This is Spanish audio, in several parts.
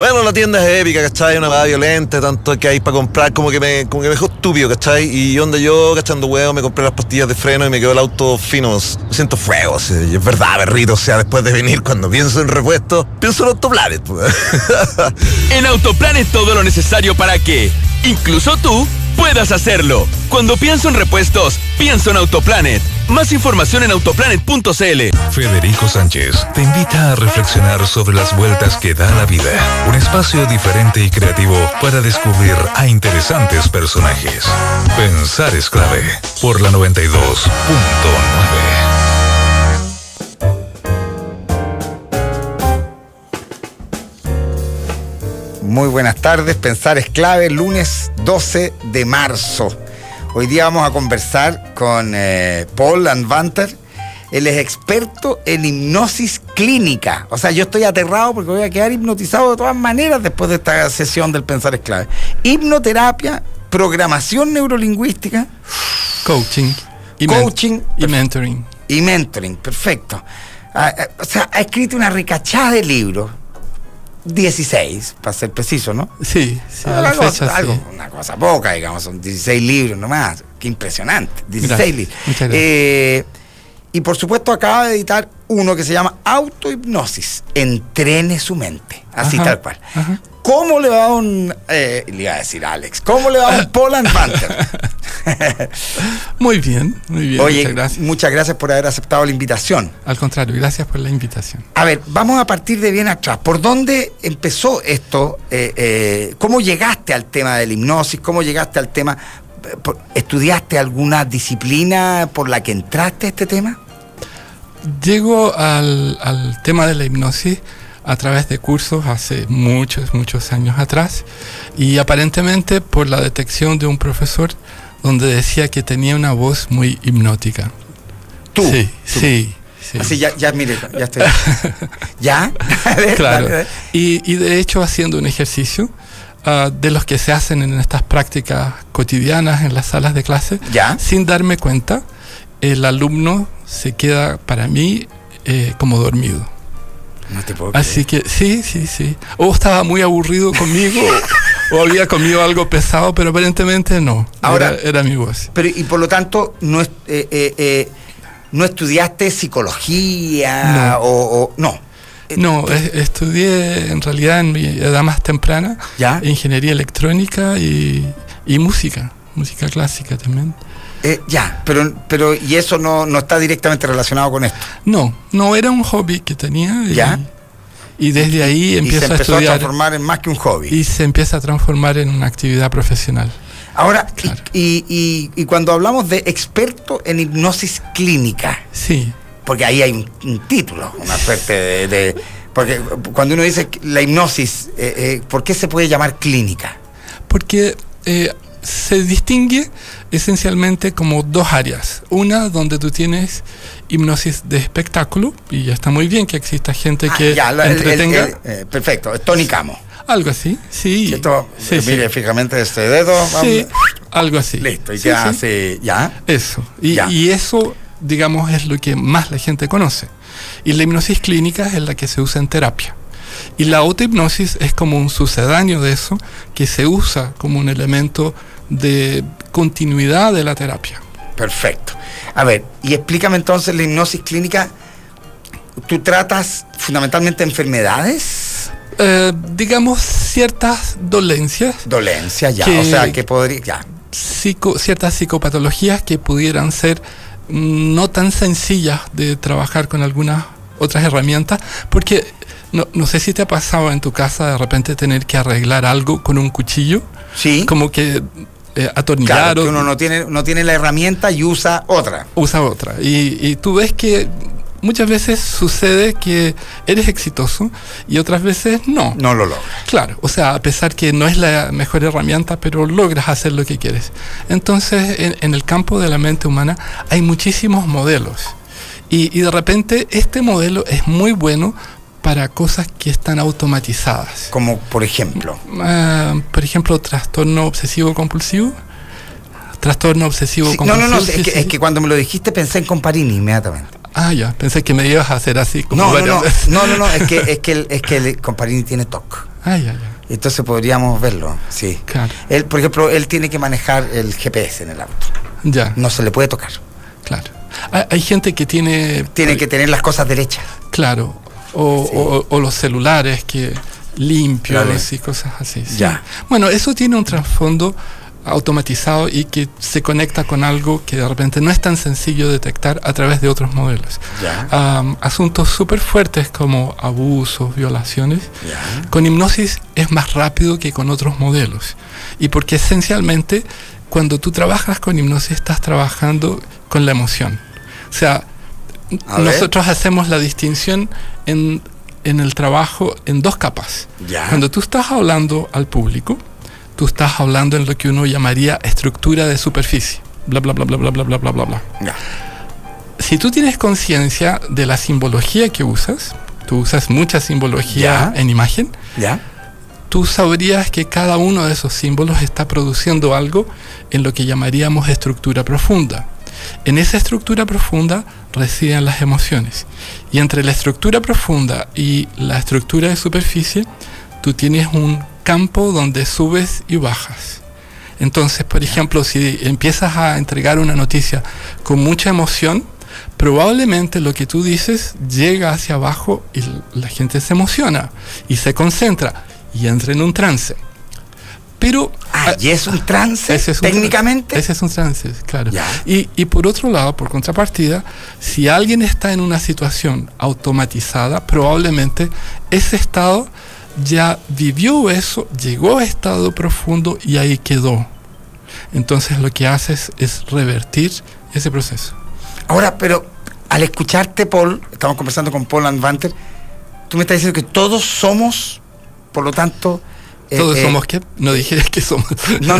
Bueno, la tienda es épica, ¿cachai? Una va violenta, tanto que hay para comprar, como que me dejó estúpido, ¿cachai? Y donde yo, cachando huevo, me compré las pastillas de freno y me quedó el auto fino. Me siento fuego, o sea, y es verdad, perrito, o sea, después de venir, cuando pienso en repuesto, pienso en Autoplanet. En Autoplanet todo lo necesario para que, incluso tú, puedas hacerlo. Cuando pienso en repuestos, pienso en Autoplanet. Más información en autoplanet.cl. Federico Sánchez te invita a reflexionar sobre las vueltas que da la vida. Un espacio diferente y creativo para descubrir a interesantes personajes. Pensar es clave por la 92.9. Muy buenas tardes, Pensar es clave, lunes 12 de marzo. Hoy día vamos a conversar con Paul Landwanter. Él es experto en hipnosis clínica. O sea, yo estoy aterrado porque voy a quedar hipnotizado de todas maneras después de esta sesión del Pensar es clave. Hipnoterapia, programación neurolingüística, coaching y mentoring. Y mentoring, perfecto. O sea, ha escrito una ricachada de libros. 16, para ser preciso, ¿no? Sí, a la fecha, sí. Una cosa poca, digamos, son 16 libros nomás. Qué impresionante, 16 libros. Muchas gracias. Y por supuesto acaba de editar uno que se llama Autohipnosis, entrene su mente, así tal cual. Ajá. ¿Cómo le va a le iba a decir Alex, ¿cómo le va a un Paul Landwanter? Muy bien. Oye, muchas gracias por haber aceptado la invitación. Al contrario, gracias por la invitación. A ver, vamos a partir de bien atrás. ¿Por dónde empezó esto? ¿Cómo llegaste al tema de la hipnosis? ¿Cómo llegaste al tema? ¿Estudiaste alguna disciplina por la que entraste a este tema? Llego al tema de la hipnosis a través de cursos hace muchos años atrás, y aparentemente por la detección de un profesor donde decía que tenía una voz muy hipnótica. ¿Tú? Sí. Así ya mire, ya estoy. ¿Ya? Claro. Y de hecho, haciendo un ejercicio de los que se hacen en estas prácticas cotidianas en las salas de clase, sin darme cuenta, el alumno se queda, para mí, como dormido. No te puedo creer. Así que sí. O estaba muy aburrido conmigo o había comido algo pesado, pero aparentemente no. Ahora, era mi voz. Pero, y por lo tanto, no estudiaste psicología no. No, estudié en realidad en mi edad más temprana ingeniería electrónica y música clásica también. Pero ¿y eso no está directamente relacionado con esto? No, era un hobby que tenía y desde ahí empiezo a estudiar. Y se empezó a transformar en más que un hobby. Y se empieza a transformar en una actividad profesional. Ahora, claro. y cuando hablamos de experto en hipnosis clínica, sí, porque ahí hay un título, una suerte de porque cuando uno dice la hipnosis, ¿por qué se puede llamar clínica? Porque se distingue esencialmente como dos áreas. Una donde tú tienes hipnosis de espectáculo, y ya está muy bien que exista gente que entretenga. Perfecto, es Tony Camo. Algo así, sí. Mire fijamente este dedo. Sí, algo así. Listo, y ya hace, Eso, y eso, digamos, es lo que más la gente conoce. Y la hipnosis clínica es la que se usa en terapia. Y la autohipnosis es como un sucedáneo de eso, que se usa como un elemento de continuidad de la terapia. Perfecto. A ver, y explícame entonces la hipnosis clínica. ¿Tú tratas fundamentalmente enfermedades? Digamos, ciertas dolencias. Dolencias, o sea, que podría... Ciertas psicopatologías que pudieran ser no tan sencillas de trabajar con algunas otras herramientas, porque no sé si te ha pasado en tu casa de repente tener que arreglar algo con un cuchillo. Sí. Como que atornillar. Claro, que uno no tiene la herramienta y usa otra. Y tú ves que muchas veces sucede que eres exitoso y otras veces no. No lo logras. Claro, o sea, a pesar que no es la mejor herramienta, pero logras hacer lo que quieres. Entonces, en el campo de la mente humana hay muchísimos modelos. Y de repente este modelo es muy bueno para cosas que están automatizadas. Como por ejemplo. Trastorno obsesivo compulsivo. No, es que cuando me lo dijiste pensé en Comparini inmediatamente. Ah, ya, pensé que me ibas a hacer así como No, es que el Comparini tiene TOC. Entonces podríamos verlo, sí. Claro. Él, por ejemplo, él tiene que manejar el GPS en el auto. Ya. No se le puede tocar. Claro. Hay gente que tiene que tener las cosas derechas. Claro. O los celulares que limpios y cosas así. Sí. Ya. Bueno, eso tiene un trasfondo automatizado y que se conecta con algo que de repente no es tan sencillo detectar a través de otros modelos. Asuntos súper fuertes como abusos, violaciones, con hipnosis es más rápido que con otros modelos. Y porque esencialmente cuando tú trabajas con hipnosis estás trabajando con la emoción. O sea, nosotros hacemos la distinción en el trabajo en dos capas. Cuando tú estás hablando al público, tú estás hablando en lo que uno llamaría estructura de superficie. Bla, bla, bla, bla, bla, bla, bla, bla, bla, bla. Si tú tienes conciencia de la simbología que usas, tú usas mucha simbología en imagen, tú sabrías que cada uno de esos símbolos está produciendo algo en lo que llamaríamos estructura profunda. En esa estructura profunda residen las emociones. Y entre la estructura profunda y la estructura de superficie, tú tienes un campo donde subes y bajas. Entonces, por ejemplo, si empiezas a entregar una noticia con mucha emoción, probablemente lo que tú dices llega hacia abajo y la gente se emociona y se concentra y entra en un trance. Pero ¿y es un trance técnicamente? Ese es un trance, claro. Y por otro lado, por contrapartida, si alguien está en una situación automatizada, probablemente ese estado ya vivió eso, llegó a estado profundo y ahí quedó. Entonces lo que haces es revertir ese proceso. Ahora, pero al escucharte, Paul, estamos conversando con Paul Anvanter, tú me estás diciendo que todos somos, por lo tanto... ¿Todos somos qué? No dije que somos. No,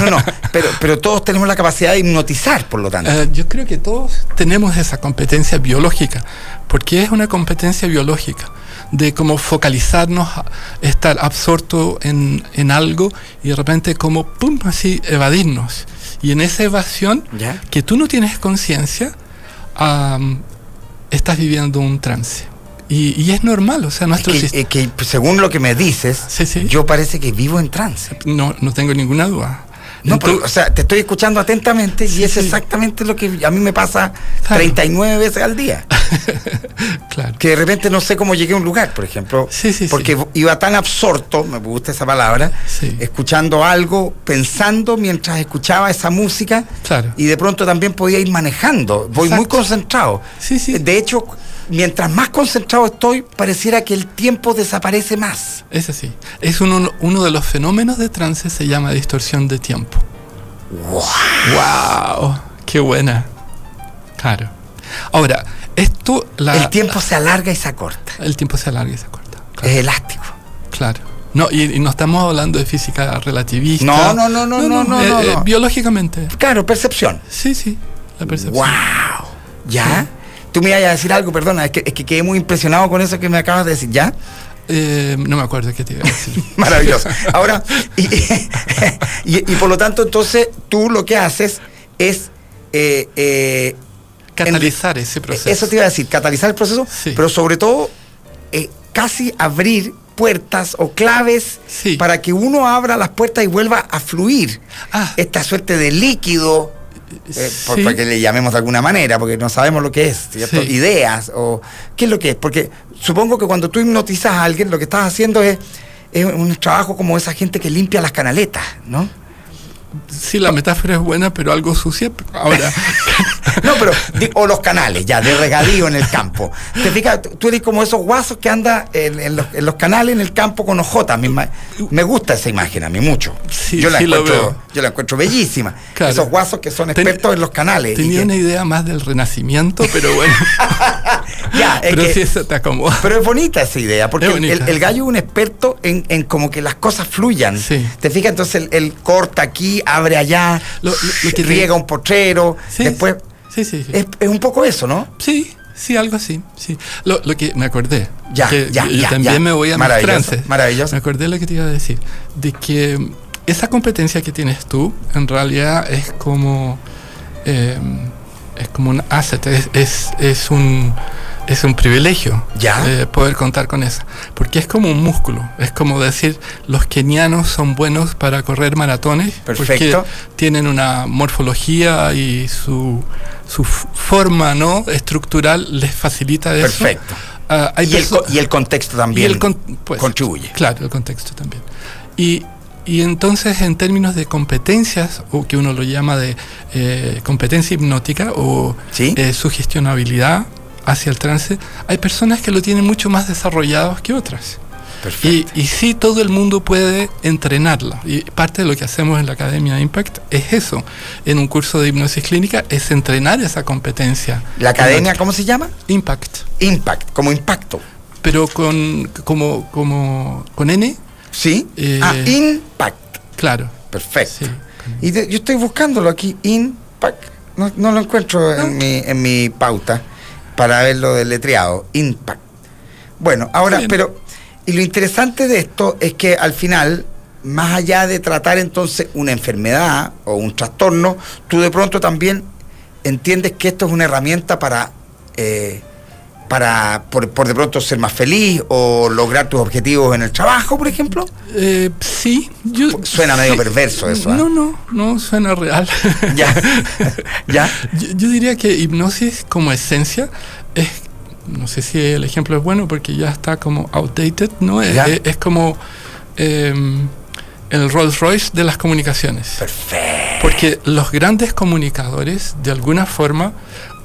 pero todos tenemos la capacidad de hipnotizar, por lo tanto. Yo creo que todos tenemos esa competencia biológica, porque es una competencia biológica de como focalizarnos, estar absorto en algo y de repente como pum, así evadirnos. Y en esa evasión, que tú no tienes conciencia, estás viviendo un trance. Y es normal, o sea, nuestro sistema... que según lo que me dices, yo parece que vivo en trance. No tengo ninguna duda. No, pero, o sea, te estoy escuchando atentamente y es exactamente lo que a mí me pasa 39 veces al día. Claro. Que de repente no sé cómo llegué a un lugar, por ejemplo, porque iba tan absorto, me gusta esa palabra, escuchando algo, pensando mientras escuchaba esa música, y de pronto también podía ir manejando. Voy muy concentrado. De hecho, mientras más concentrado estoy, pareciera que el tiempo desaparece más. Es así. Es uno de los fenómenos de trance, se llama distorsión de tiempo. ¡Wow! ¡Qué buena! Claro. Ahora, esto... el tiempo se alarga y se acorta. El tiempo se alarga y se acorta. Claro. Es elástico. Claro. No, y no estamos hablando de física relativista. No. Biológicamente. Claro, percepción. Sí, la percepción. ¡Wow! ¿Ya? Tú me ibas a decir algo, perdona, es que quedé muy impresionado con eso que me acabas de decir, ¿ya? No me acuerdo qué te iba a decir. Maravilloso. Ahora, y por lo tanto, entonces, tú lo que haces es... catalizar ese proceso. Eso te iba a decir, catalizar el proceso, pero sobre todo, casi abrir puertas o claves para que uno abra las puertas y vuelva a fluir. Esta suerte de líquido... para que le llamemos de alguna manera, porque no sabemos lo que es, ¿cierto? Ideas, o qué es lo que es, porque supongo que cuando tú hipnotizas a alguien, lo que estás haciendo es un trabajo como esa gente que limpia las canaletas, ¿no? Sí, la metáfora es buena, pero algo sucia. Ahora. No, pero, o los canales, ya, de regadío en el campo. Te fijas, tú eres como esos guasos que andan en los canales en el campo con ojotas. Me gusta esa imagen a mí mucho. Sí, yo la encuentro bellísima. Claro. Esos guasos que son expertos en los canales. Tenía una idea más del Renacimiento, pero bueno. Pero sí, eso te acomoda. Pero es bonita esa idea, porque el gallo es un experto en como que las cosas fluyan. Te fijas, entonces él corta aquí, abre allá, riega un potrero, después... Es un poco eso, ¿no? Sí, algo así. Sí. Lo que me acordé. Yo también me voy a mis trances. Maravilloso. Me acordé lo que te iba a decir. De que esa competencia que tienes tú, en realidad es como un asset, es un es un privilegio ¿Ya? Poder contar con eso, porque es como un músculo, es como decir, los kenianos son buenos para correr maratones. Perfecto. Porque tienen una morfología y su forma, ¿no?, estructural les facilita eso. Perfecto. Y el contexto también contribuye. Claro, el contexto también. Y entonces, en términos de competencias, o que uno lo llama de competencia hipnótica o ¿Sí? Sugestionabilidad hacia el trance, hay personas que lo tienen mucho más desarrollados que otras. Perfecto. Y sí, todo el mundo puede entrenarla. Y parte de lo que hacemos en la Academia Impact es eso. En un curso de hipnosis clínica es entrenar esa competencia. ¿La academia cómo se llama? Impact. Impact, como impacto. Pero con N. Sí. Impact. Claro. Perfecto. Sí. Y yo estoy buscándolo aquí, Impact. No lo encuentro en mi pauta para verlo deletreado. Impact. Bueno, ahora, pero... Y lo interesante de esto es que al final, más allá de tratar entonces una enfermedad o un trastorno, tú de pronto también entiendes que esto es una herramienta para por de pronto ser más feliz o lograr tus objetivos en el trabajo, por ejemplo. Sí. Suena medio perverso eso. No, suena real. Ya. Yo diría que hipnosis como esencia es... No sé si el ejemplo es bueno porque ya está como outdated, ¿no? Es como el Rolls Royce de las comunicaciones. Perfecto. Porque los grandes comunicadores, de alguna forma,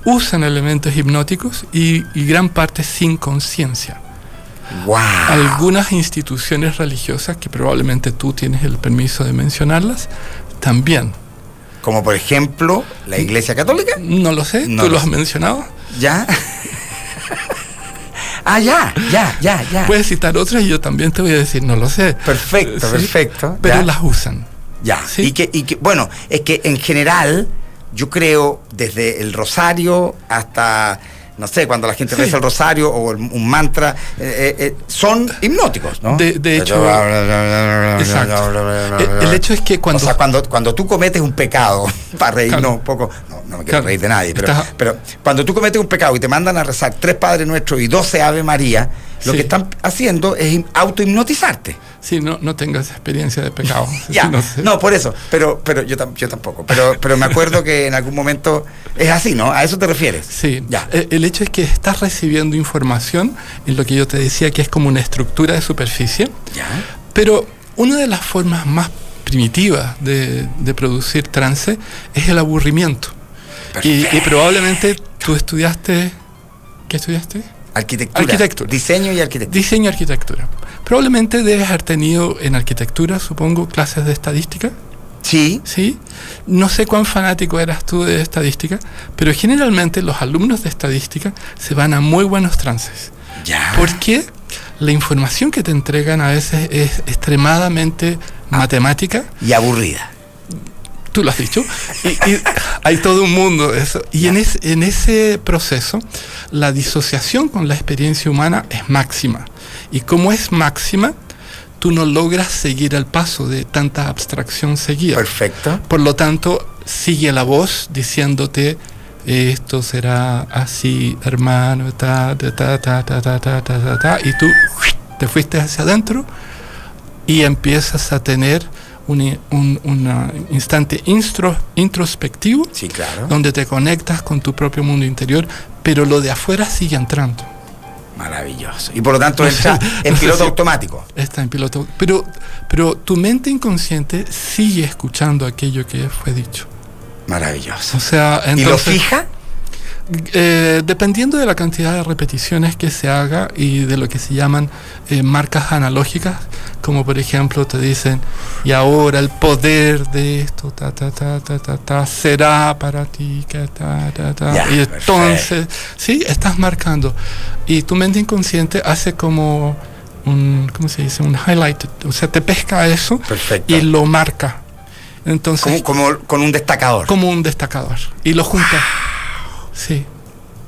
usan elementos hipnóticos y gran parte sin conciencia. Wow. Algunas instituciones religiosas, que probablemente tú tienes el permiso de mencionarlas, también. Como por ejemplo, la Iglesia Católica. No lo sé, ¿tú lo has mencionado? Ya. Ya. Puedes citar otras y yo también te voy a decir, no lo sé. Perfecto, ¿sí? Perfecto. Pero ya. las usan. Ya. ¿Sí? Y que, bueno, es que en general, yo creo, desde el rosario hasta, no sé, cuando la gente reza el rosario o un mantra, son hipnóticos, ¿no? De hecho, exacto. El hecho es que cuando... O sea, cuando tú cometes un pecado, para reírnos un poco... No me quiero reír de nadie, pero cuando tú cometes un pecado y te mandan a rezar 3 Padres Nuestros y 12 Ave María, lo que están haciendo es autohipnotizarte. Sí, no tengo esa experiencia de pecado. Ya, Sí, no, por eso, pero yo tampoco, pero me acuerdo que en algún momento es así, ¿no? ¿A eso te refieres? Sí, ya. El hecho es que estás recibiendo información en lo que yo te decía que es como una estructura de superficie, ya. Pero una de las formas más primitivas de producir trance es el aburrimiento. Y probablemente tú estudiaste... ¿Qué estudiaste? Arquitectura. Diseño y arquitectura. Diseño y arquitectura. Probablemente debes haber tenido en arquitectura, supongo, clases de estadística. Sí. Sí. No sé cuán fanático eras tú de estadística, pero generalmente los alumnos de estadística se van a muy buenos trances. Ya. Porque la información que te entregan a veces es extremadamente matemática. Y aburrida. Tú lo has dicho. Y hay todo un mundo de eso. Y en ese proceso, la disociación con la experiencia humana es máxima. Y como es máxima, tú no logras seguir el paso de tanta abstracción seguida. Perfecto. Por lo tanto, sigue la voz diciéndote, esto será así, hermano, y tú te fuiste hacia adentro y empiezas a tener un instante introspectivo, sí, claro, donde te conectas con tu propio mundo interior, pero lo de afuera sigue entrando. Maravilloso. Y por lo tanto entra en piloto automático. Está en piloto, pero tu mente inconsciente sigue escuchando aquello que fue dicho. Maravilloso. O sea, entonces, ¿y lo fija? Dependiendo de la cantidad de repeticiones que se haga y de lo que se llaman marcas analógicas, como por ejemplo te dicen, y ahora el poder de esto será para ti, Ya, y entonces, sí, estás marcando, y tu mente inconsciente hace como ¿cómo se dice? Un highlight, o sea, te pesca eso. Perfecto. Y lo marca. Entonces, como con un destacador. Como un destacador. Y lo junta. Sí.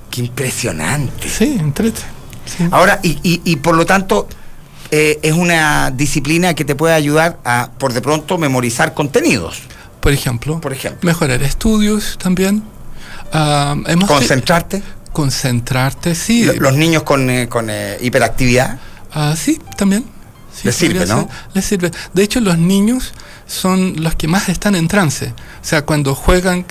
Qué impresionante. Sí, entrete. Sí. Ahora, y por lo tanto, es una disciplina que te puede ayudar a, por de pronto, memorizar contenidos. Por ejemplo. Mejorar estudios también. Concentrarte. concentrarte, sí. Los niños con hiperactividad. Sí, también. Sí, les sirve, ¿no? Les sirve. De hecho, los niños son los que más están en trance. O sea, cuando juegan,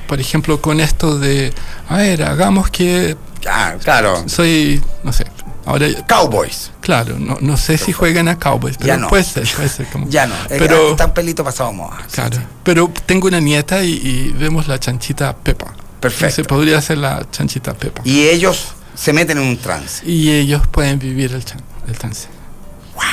por ejemplo, con esto de, a ver, hagamos que... Claro. Soy, no sé, ahora... Cowboys. Claro, no sé si juegan a Cowboys, pero ya no. puede ser como... Ya no, pero está un pelito pasado moda. Claro, sí. Pero tengo una nieta y vemos la chanchita Peppa. Perfecto. Se podría hacer la chanchita Peppa. Y ellos se meten en un trance. Y ellos pueden vivir el trance. ¡Wow!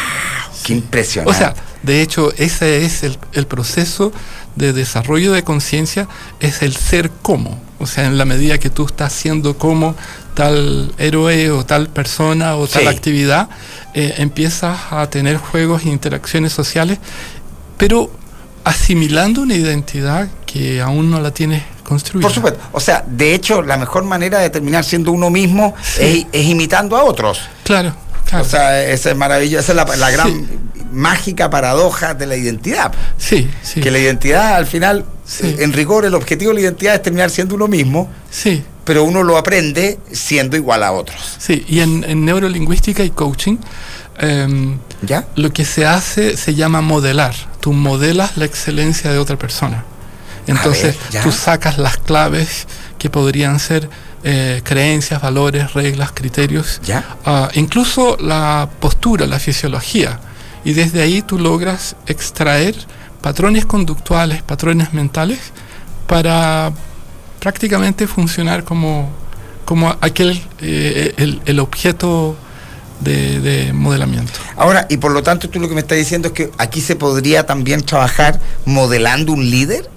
Sí. ¡Qué impresionante! O sea, de hecho, ese es el proceso de desarrollo de conciencia, es el ser como. O sea, en la medida que tú estás siendo como tal héroe o tal persona o tal actividad, empiezas a tener juegos e interacciones sociales, pero asimilando una identidad que aún no la tienes construida. Por supuesto. O sea, de hecho, la mejor manera de terminar siendo uno mismo es imitando a otros. Claro. O sea, esa es maravillosa, esa es la gran mágica paradoja de la identidad. Sí. Que la identidad, al final, en rigor, el objetivo de la identidad es terminar siendo uno mismo. Sí. Pero uno lo aprende siendo igual a otros. Sí, y en neurolingüística y coaching, lo que se hace se llama modelar. Tú modelas la excelencia de otra persona. Entonces, tú sacas las claves que podrían ser creencias, valores, reglas, criterios, incluso la postura, la fisiología. Y desde ahí tú logras extraer patrones conductuales, patrones mentales, para prácticamente funcionar como aquel el objeto de modelamiento. Ahora, y por lo tanto tú lo que me estás diciendo es que aquí se podría también trabajar modelando un líder.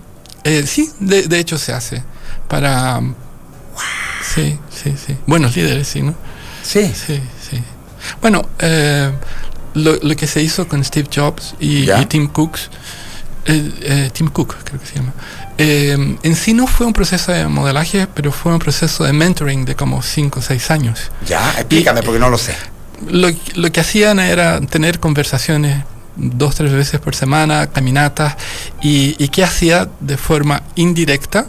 Sí, de hecho se hace para... Sí. Buenos líderes, sí, ¿no? Sí. Bueno, lo que se hizo con Steve Jobs y Tim Cook, creo que se llama, en sí no fue un proceso de modelaje, pero fue un proceso de mentoring de como 5 o 6 años. Explícame, porque no lo sé. Lo que hacían era tener conversaciones 2-3 veces por semana, caminatas, y que hacía de forma indirecta,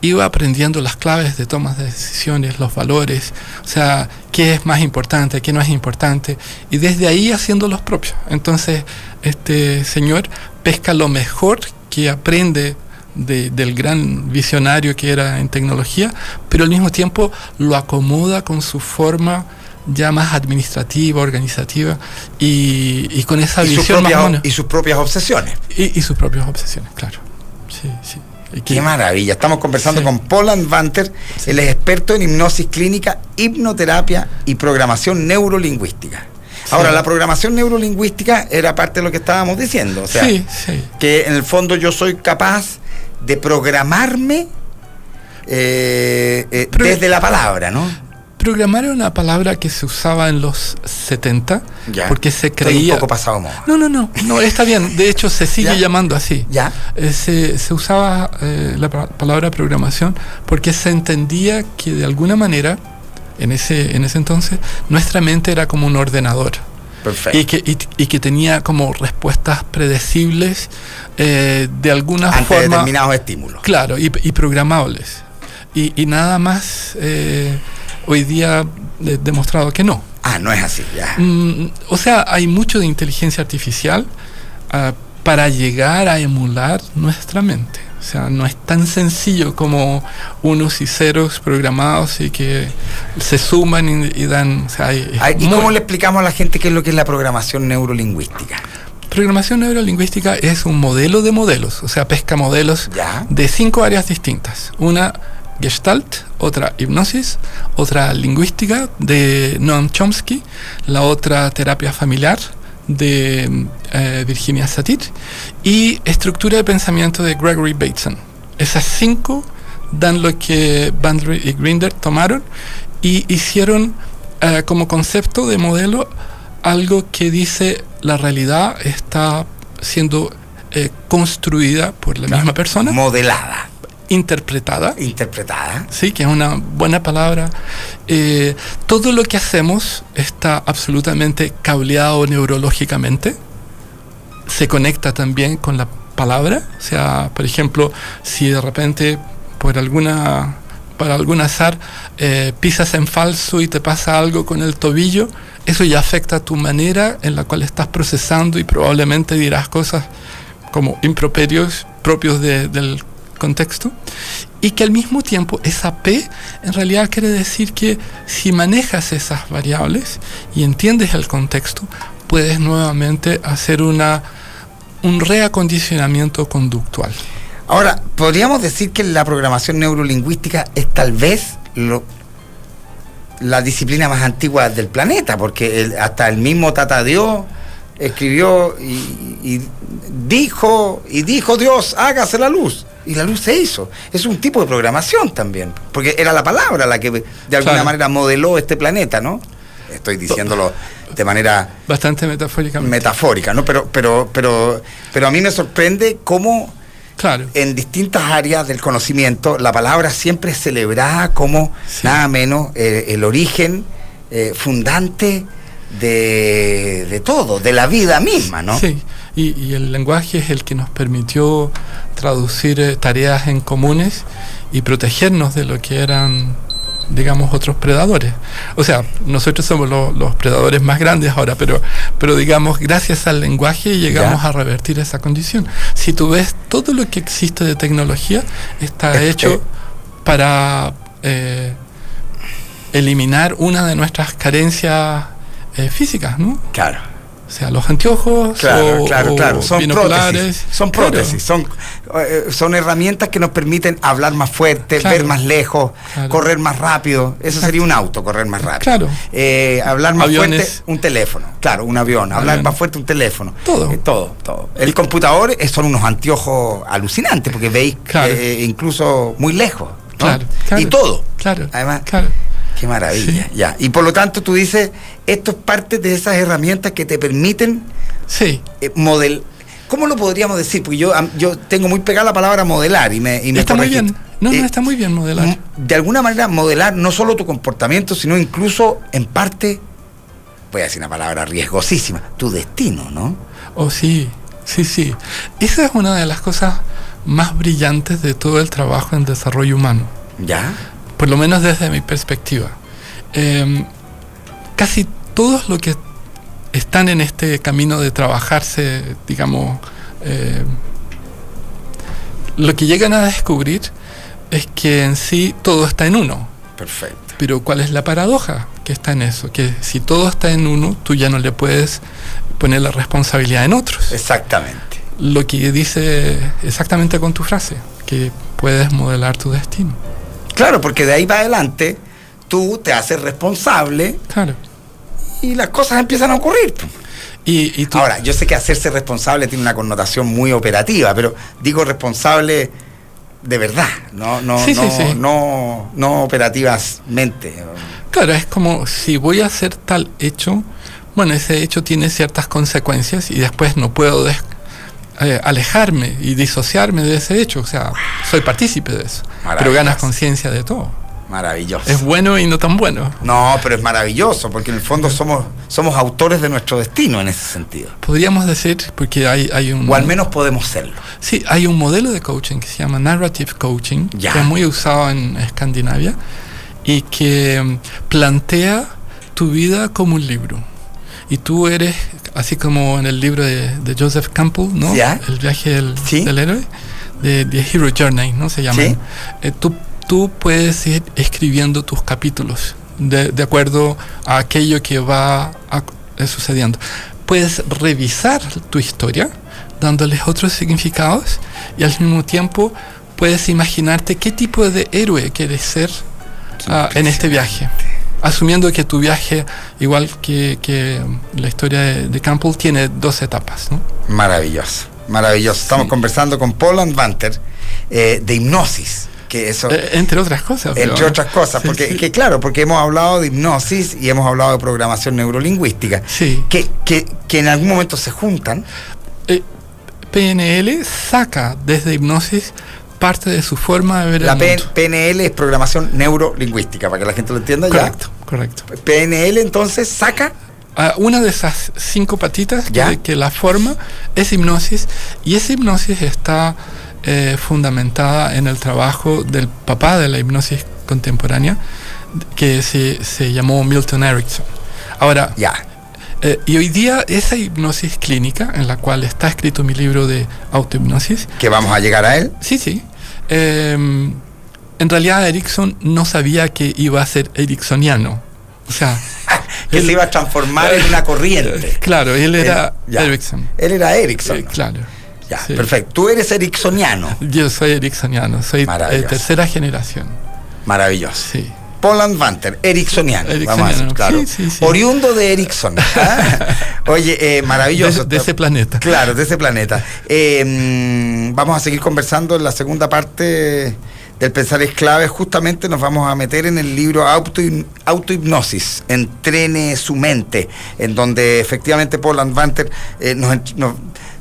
iba aprendiendo las claves de tomas de decisiones, los valores, o sea, qué es más importante, qué no es importante, y desde ahí haciendo los propios. Entonces, este señor pesca lo mejor que aprende del gran visionario que era en tecnología, pero al mismo tiempo lo acomoda con su forma ya más administrativa, organizativa, y con esa visión más mona. Y sus propias obsesiones. Y sus propias obsesiones, claro. Sí. Qué maravilla. Estamos conversando con Paul Anwandter. Él es experto en hipnosis clínica, hipnoterapia y programación neurolingüística. Ahora, la programación neurolingüística era parte de lo que estábamos diciendo. O sea, que en el fondo yo soy capaz de programarme desde la palabra, ¿no? Programar era una palabra que se usaba en los 70 porque se creía... Estoy un poco pasado moda. No, está bien. De hecho, se sigue llamando así. Se usaba la palabra programación porque se entendía que de alguna manera, en ese entonces, nuestra mente era como un ordenador. Perfecto. Y que tenía como respuestas predecibles de alguna forma... Ante determinados estímulos. Claro, y programables. Y nada más... hoy día demostrado que no. No es así, o sea, hay mucho de inteligencia artificial para llegar a emular nuestra mente. O sea, no es tan sencillo como unos y ceros programados y que se suman y dan... O sea, ¿y cómo le explicamos a la gente qué es lo que es la programación neurolingüística? Programación neurolingüística es un modelo de modelos. O sea, pesca modelos de 5 áreas distintas. Una... Gestalt, otra hipnosis, otra lingüística de Noam Chomsky, la otra terapia familiar de Virginia Satir y estructura de pensamiento de Gregory Bateson. Esas 5 dan lo que Bandler y Grinder tomaron y hicieron como concepto de modelo algo que dice la realidad está siendo construida por la misma persona. Modelada. Interpretada, sí, que es una buena palabra. Todo lo que hacemos está absolutamente cableado neurológicamente, se conecta también con la palabra. O sea, por ejemplo, si de repente por alguna para algún azar pisas en falso y te pasa algo con el tobillo, eso ya afecta tu manera en la cual estás procesando y probablemente dirás cosas como improperios propios del contexto, y que al mismo tiempo esa P en realidad quiere decir que si manejas esas variables y entiendes el contexto, puedes nuevamente hacer un reacondicionamiento conductual. Ahora, podríamos decir que la programación neurolingüística es tal vez la disciplina más antigua del planeta, porque hasta el mismo Tata Dios escribió y dijo Dios, hágase la luz. Y la luz se hizo. Es un tipo de programación también, porque era la palabra la que de alguna manera modeló este planeta, ¿no? Estoy diciéndolo de manera bastante metafórica, ¿no? Pero a mí me sorprende cómo en distintas áreas del conocimiento la palabra siempre es celebrada como nada menos el origen fundante de todo, de la vida misma, ¿no? Sí, y el lenguaje es el que nos permitió traducir tareas en comunes y protegernos de lo que eran, digamos, otros predadores. O sea, nosotros somos los predadores más grandes ahora, pero digamos, gracias al lenguaje llegamos a revertir esa condición. Si tú ves, todo lo que existe de tecnología está hecho para eliminar una de nuestras carencias físicas, ¿no? Claro. O sea, los anteojos, claro. Son binoculares. Prótesis, son herramientas que nos permiten hablar más fuerte, ver más lejos, correr más rápido. Eso sería un auto, correr más rápido. Hablar más fuerte, un teléfono. Claro, un avión. Hablar más fuerte, un teléfono. Todo. El computador son unos anteojos alucinantes, porque veis incluso muy lejos, ¿no? Y todo. Además, qué maravilla. Sí. Ya. Y por lo tanto tú dices, esto es parte de esas herramientas que te permiten ¿Cómo lo podríamos decir? Porque yo tengo muy pegada la palabra modelar y me está muy bien. No, está muy bien modelar. De alguna manera modelar no solo tu comportamiento, sino incluso en parte, voy a decir una palabra riesgosísima, tu destino, ¿no? Oh, sí. Esa es una de las cosas más brillantes de todo el trabajo en desarrollo humano. ¿Ya? Por lo menos desde mi perspectiva. Casi todos los que están en este camino de trabajarse, digamos, lo que llegan a descubrir es que en sí todo está en uno. Perfecto. Pero ¿cuál es la paradoja que está en eso? Que si todo está en uno, tú ya no le puedes poner la responsabilidad en otros. Exactamente. Lo que dice exactamente con tu frase, que puedes modelar tu destino. Claro, porque de ahí para adelante tú te haces responsable y las cosas empiezan a ocurrir. Y tú... Ahora, yo sé que hacerse responsable tiene una connotación muy operativa, pero digo responsable de verdad, no operativamente. Claro, es como si voy a hacer tal hecho, bueno, ese hecho tiene ciertas consecuencias y después no puedo alejarme y disociarme de ese hecho, o sea, soy partícipe de eso, pero ganas conciencia de todo. Maravilloso. Es bueno y no tan bueno. No, pero es maravilloso, porque en el fondo somos autores de nuestro destino en ese sentido. Podríamos decir, porque hay un... O al menos podemos serlo. Sí, hay un modelo de coaching que se llama Narrative Coaching, que es muy usado en Escandinavia, y que plantea tu vida como un libro. Y tú eres, así como en el libro de Joseph Campbell, ¿no? El viaje del héroe, de The Hero Journey, ¿no? Se llama. Tú puedes ir escribiendo tus capítulos de acuerdo a aquello que va sucediendo. Puedes revisar tu historia, dándoles otros significados, y al mismo tiempo puedes imaginarte qué tipo de héroe quieres ser en este viaje. Asumiendo que tu viaje, igual que la historia de Campbell, tiene 2 etapas, ¿no? Maravilloso. Estamos conversando con Paul Andvanter de hipnosis. Que eso, entre otras cosas. Porque porque hemos hablado de hipnosis y hemos hablado de programación neurolingüística. Sí. Que en algún momento se juntan. PNL saca desde hipnosis parte de su forma de ver el mundo. PNL es programación neurolingüística, para que la gente lo entienda. Correcto. PNL entonces saca una de esas 5 patitas que la forma es hipnosis, y esa hipnosis está fundamentada en el trabajo del papá de la hipnosis contemporánea, que se llamó Milton Erickson. Ahora, y hoy día esa hipnosis clínica, en la cual está escrito mi libro de autohipnosis, que vamos a llegar a él. Sí. En realidad Erickson no sabía que iba a ser ericksoniano. O sea, que se iba a transformar en una corriente. Claro, él era Erickson. Él era Erickson. Claro. Ya, sí. Perfecto. Tú eres ericksoniano. Yo soy ericksoniano, soy tercera generación. Maravilloso. Sí. Paul Anvanter, ericksoniano. Vamos a decir, claro. Sí. Oriundo de Erickson. Oye, maravilloso. De ese planeta. Claro, de ese planeta. Vamos a seguir conversando en la segunda parte del Pensar es Clave. Justamente nos vamos a meter en el libro Autohipnosis, Entrene su mente, en donde efectivamente Paul Anvanter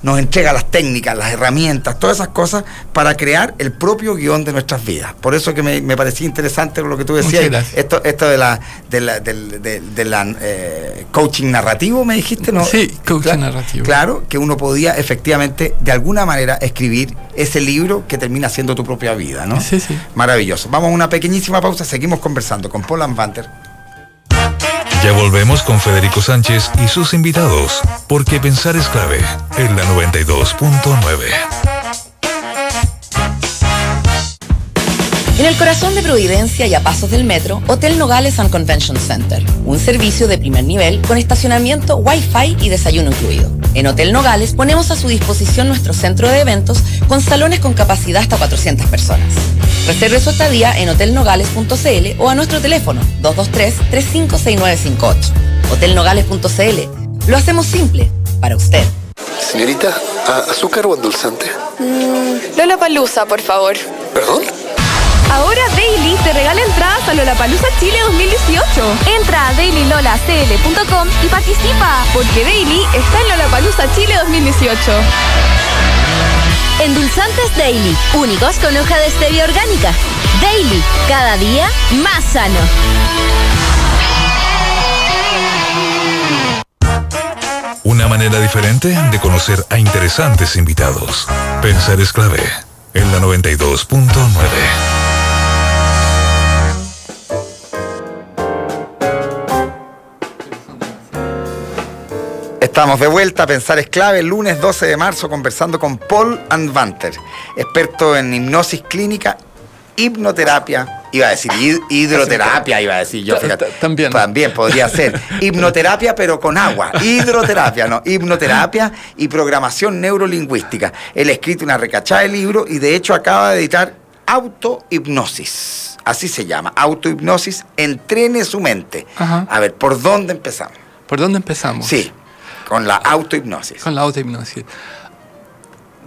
nos entrega las técnicas, las herramientas, todas esas cosas para crear el propio guión de nuestras vidas. Por eso que me parecía interesante lo que tú decías, esto de la coaching narrativo, me dijiste, ¿no? Sí, coaching narrativo. Claro, que uno podía efectivamente de alguna manera escribir ese libro que termina siendo tu propia vida, ¿no? Sí. Maravilloso. Vamos a una pequeñísima pausa, seguimos conversando con Paul Anvanter. Ya volvemos con Federico Sánchez y sus invitados, porque pensar es clave en la 92.9. En el corazón de Providencia y a pasos del metro, Hotel Nogales and Convention Center. Un servicio de primer nivel con estacionamiento, Wi-Fi y desayuno incluido. En Hotel Nogales ponemos a su disposición nuestro centro de eventos con salones con capacidad hasta 400 personas. Reserve su estadía en hotelnogales.cl o a nuestro teléfono 223-356958. Hotelnogales.cl. Lo hacemos simple para usted. Señorita, ¿azúcar o endulzante? Lollapalooza, por favor. ¿Perdón? Ahora Daily te regala entradas a Lollapalooza Chile 2018. Entra a dailylolacl.com y participa, porque Daily está en Lollapalooza Chile 2018. Endulzantes Daily, únicos con hoja de stevia orgánica. Daily, cada día más sano. Una manera diferente de conocer a interesantes invitados. Pensar es clave en la 92.9. Estamos de vuelta, Pensar es Clave, el lunes 12 de marzo, conversando con Paul Anvanter, experto en hipnosis clínica, hipnoterapia, iba a decir hidroterapia, iba a decir yo, fíjate. También podría ser. Hipnoterapia, pero con agua. Hidroterapia, no. Hipnoterapia y programación neurolingüística. Él ha escrito una recachada de libros y de hecho acaba de editar Autohipnosis. Así se llama, Autohipnosis, Entrene su mente. Ajá. A ver, ¿por dónde empezamos? ¿Por dónde empezamos? Sí. Con la autohipnosis. Con la autohipnosis.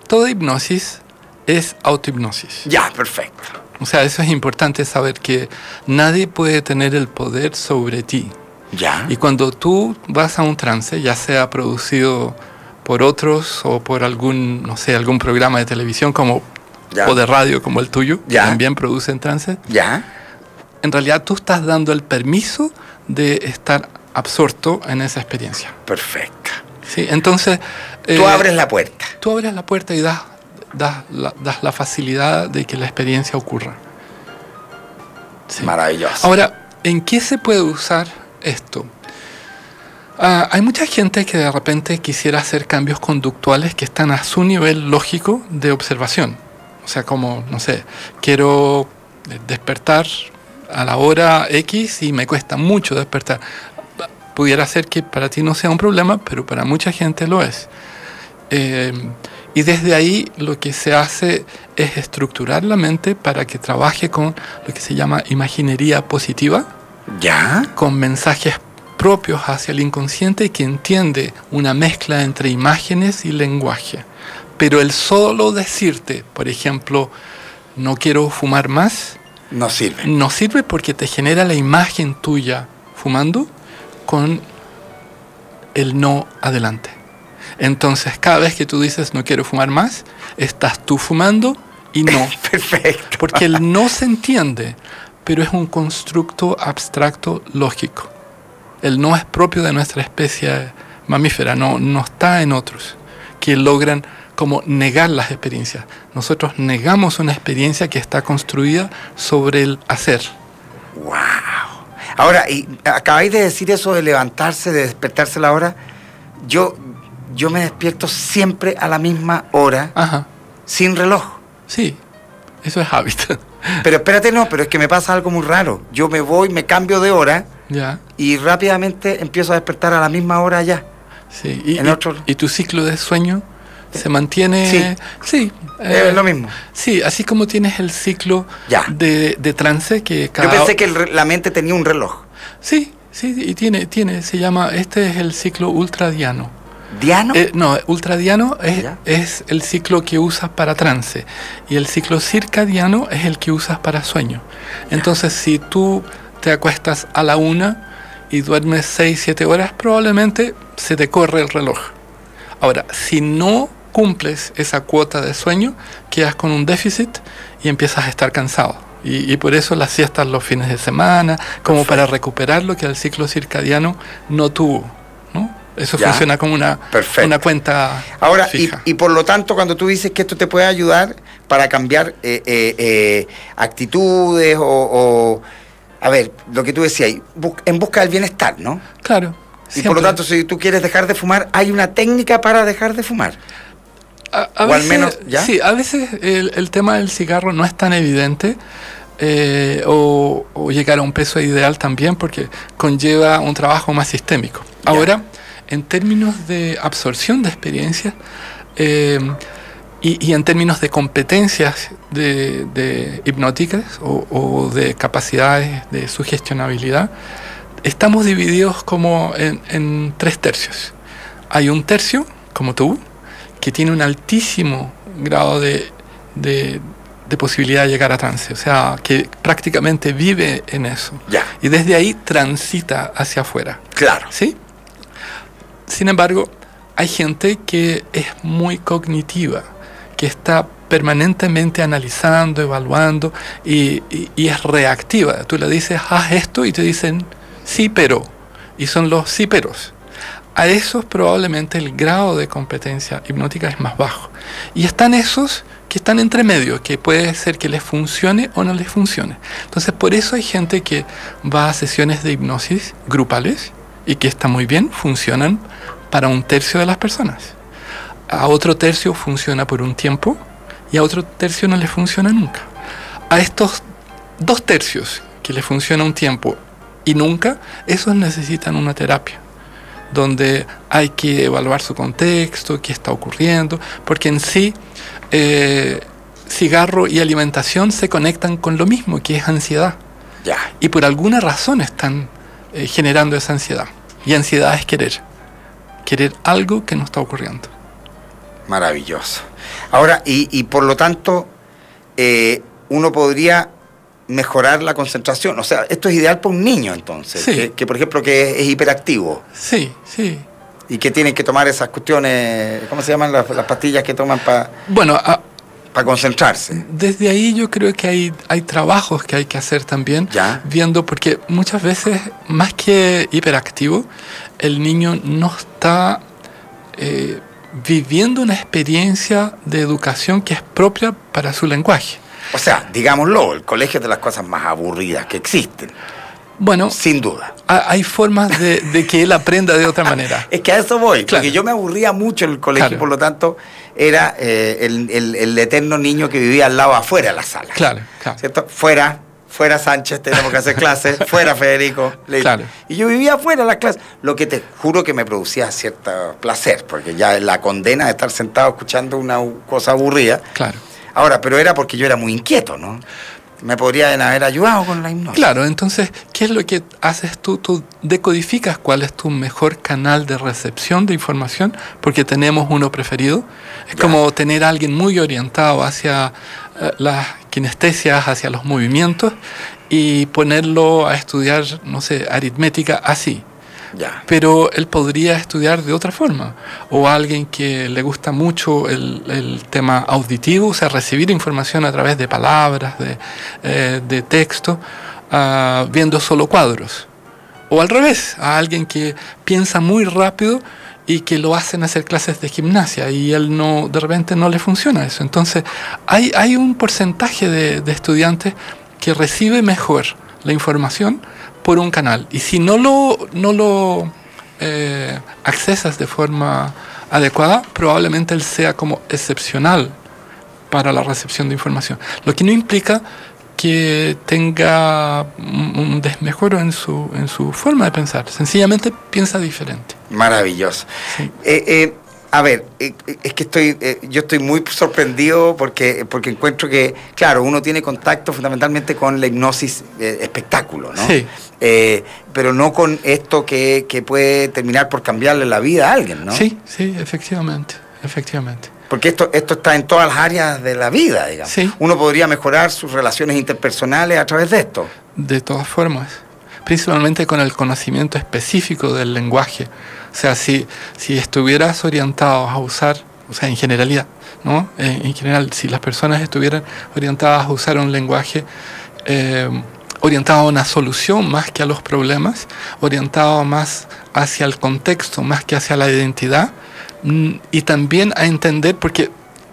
Toda hipnosis es autohipnosis. Ya, perfecto. O sea, eso es importante saber, que nadie puede tener el poder sobre ti. Ya. Y cuando tú vas a un trance, ya sea producido por otros o por algún programa de televisión o de radio como el tuyo, que también producen trance, en realidad tú estás dando el permiso de estar absorto en esa experiencia. Perfecto. Sí, entonces... tú abres la puerta. Tú abres la puerta y das la facilidad de que la experiencia ocurra. Sí. Maravilloso. Ahora, ¿en qué se puede usar esto? Hay mucha gente que de repente quisiera hacer cambios conductuales que están a su nivel lógico de observación. O sea, como, no sé, quiero despertar a la hora X y me cuesta mucho despertar. Pudiera ser que para ti no sea un problema, pero para mucha gente lo es. Y desde ahí lo que se hace es estructurar la mente para que trabaje con lo que se llama imaginería positiva, con mensajes propios hacia el inconsciente, que entiende una mezcla entre imágenes y lenguaje. Pero el solo decirte, por ejemplo, no quiero fumar más, no sirve. No sirve, porque te genera la imagen tuya fumando con el no adelante. Entonces, cada vez que tú dices no quiero fumar más, estás tú fumando y no. Perfecto. Porque el no se entiende, pero es un constructo abstracto lógico. El no es propio de nuestra especie mamífera, no está en otros, que logran como negar las experiencias. Nosotros negamos una experiencia que está construida sobre el hacer. ¡Wow! Ahora, y acabáis de decir eso de levantarse, de despertarse a la hora. Yo me despierto siempre a la misma hora, Ajá. sin reloj. Sí, eso es hábito. Pero espérate, no, pero es que me pasa algo muy raro. Yo me voy, me cambio de hora Ya. y rápidamente empiezo a despertar a la misma hora ya. Sí. ¿Y tu ciclo de sueño se mantiene? Sí. Es lo mismo. Sí, así como tienes el ciclo de trance que Yo pensé que la mente tenía un reloj. Sí, y tiene, se llama, este es el ciclo ultradiano. ¿Diano? No, ultradiano es el ciclo que usas para trance y el ciclo circadiano es el que usas para sueño. Entonces, si tú te acuestas a la 1 y duermes 6-7 horas, probablemente se te corre el reloj. Ahora, si no cumples esa cuota de sueño, quedas con un déficit y empiezas a estar cansado. Y por eso las siestas los fines de semana, como para recuperar lo que el ciclo circadiano no tuvo, ¿no? Eso funciona como una cuenta ahora, fija. Y por lo tanto, cuando tú dices que esto te puede ayudar para cambiar actitudes o a ver, lo que tú decías, en busca del bienestar, ¿no? Claro. Y siempre. por lo tanto, si tú quieres dejar de fumar, hay una técnica para dejar de fumar. A o veces, al menos, ¿ya? Sí, a veces el tema del cigarro no es tan evidente o llegar a un peso ideal también porque conlleva un trabajo más sistémico. Ya. Ahora, en términos de absorción de experiencias y en términos de competencias de hipnóticas o de capacidades de sugestionabilidad, estamos divididos como en 3 tercios. Hay un tercio, como tú, que tiene un altísimo grado de posibilidad de llegar a trance, o sea, que prácticamente vive en eso. Ya. Y desde ahí transita hacia afuera. Claro. ¿Sí? Sin embargo, hay gente que es muy cognitiva, que está permanentemente analizando, evaluando y es reactiva. Tú le dices, haz esto y te dicen, sí, pero. Y son los sí, peros. A esos probablemente el grado de competencia hipnótica es más bajo. Y están esos que están entre medio, que puede ser que les funcione o no les funcione. Entonces, por eso hay gente que va a sesiones de hipnosis grupales y que está muy bien, funcionan para un tercio de las personas. A otro tercio funciona por un tiempo y a otro tercio no les funciona nunca. A estos 2 tercios que les funciona un tiempo y nunca, esos necesitan una terapia donde hay que evaluar su contexto, qué está ocurriendo, porque en sí cigarro y alimentación se conectan con lo mismo, que es ansiedad. Ya. Y por alguna razón están generando esa ansiedad. Y ansiedad es querer algo que no está ocurriendo. Maravilloso. Ahora, y por lo tanto, uno podría mejorar la concentración. O sea, esto es ideal para un niño, entonces. Sí. Que por ejemplo, que es hiperactivo. Sí. Y que tienen que tomar esas cuestiones, ¿cómo se llaman las pastillas que toman para concentrarse? Desde ahí yo creo que hay trabajos que hay que hacer también, viendo, porque muchas veces, más que hiperactivo, el niño no está viviendo una experiencia de educación que es propia para su lenguaje. O sea, digámoslo, el colegio es de las cosas más aburridas que existen. Bueno, sin duda. Hay formas de que él aprenda de otra manera. Es que a eso voy, claro. Porque yo me aburría mucho en el colegio, claro. Por lo tanto, era el eterno niño que vivía al lado afuera de la sala. Claro. ¿Cierto? Fuera Sánchez, tenemos que hacer clases, fuera Federico. Claro. Y yo vivía afuera de las clases, lo que te juro que me producía cierto placer, porque ya la condena de estar sentado escuchando una cosa aburrida. Claro. Ahora, pero era porque yo era muy inquieto, ¿no? Me podrían haber ayudado con la hipnosis. Claro, entonces, ¿qué es lo que haces tú? Tú decodificas cuál es tu mejor canal de recepción de información, porque tenemos uno preferido. Es como tener a alguien muy orientado hacia las kinestesias, hacia los movimientos, y ponerlo a estudiar, no sé, aritmética así. Ya. Pero él podría estudiar de otra forma. O alguien que le gusta mucho el tema auditivo, o sea, recibir información a través de palabras, de texto, viendo solo cuadros. O al revés, a alguien que piensa muy rápido y que lo hacen hacer clases de gimnasia y él de repente no le funciona eso. Entonces, hay un porcentaje de estudiantes que recibe mejor la información por un canal. Y si no lo accesas de forma adecuada, probablemente él sea como excepcional para la recepción de información. Lo que no implica que tenga un desmejoro en su forma de pensar. Sencillamente piensa diferente. Maravilloso. Sí. A ver, es que yo estoy muy sorprendido porque encuentro que, claro, uno tiene contacto fundamentalmente con la hipnosis espectáculo, ¿no? Sí. Pero no con esto que puede terminar por cambiarle la vida a alguien, ¿no? Sí, efectivamente. Porque esto está en todas las áreas de la vida, digamos. Sí. Uno podría mejorar sus relaciones interpersonales a través de esto. De todas formas, principalmente con el conocimiento específico del lenguaje. O sea, si estuvieras orientado a usar, o sea, en generalidad, ¿no? En general, si las personas estuvieran orientadas a usar un lenguaje orientado a una solución más que a los problemas, orientado más hacia el contexto más que hacia la identidad, y también a entender, porque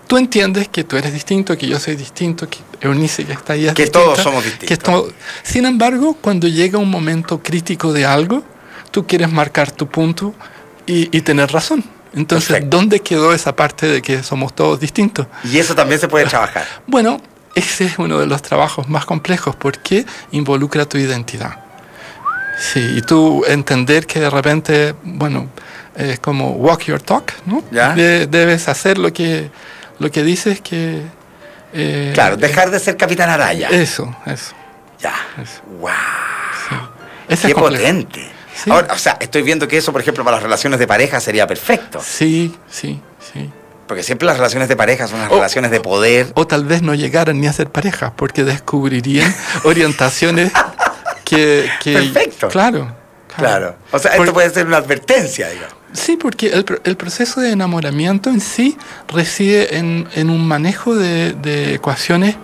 tú entiendes que tú eres distinto, que yo soy distinto, que Eunice que está ahí es que distinta, todos somos distintos. Sin embargo, cuando llega un momento crítico de algo, tú quieres marcar tu punto y tener razón. Entonces, perfecto. ¿Dónde quedó esa parte de que somos todos distintos? Y eso también se puede trabajar. Bueno, ese es uno de los trabajos más complejos porque involucra tu identidad. Sí, y tú entender que de repente, bueno, es como walk your talk, ¿no? ¿Ya? Debes hacer lo que dices que... claro, dejar de ser Capitán Araya. Eso. Ya. Eso. ¡Wow! Sí. ¡Qué potente! Sí. Ahora, o sea, estoy viendo que eso, por ejemplo, para las relaciones de pareja sería perfecto. Sí. Porque siempre las relaciones de pareja son las relaciones de poder. O tal vez no llegaran ni a ser pareja, porque descubrirían orientaciones que... Perfecto. Claro. O sea, esto puede ser una advertencia, digamos. Sí, porque el proceso de enamoramiento en sí reside en un manejo de ecuaciones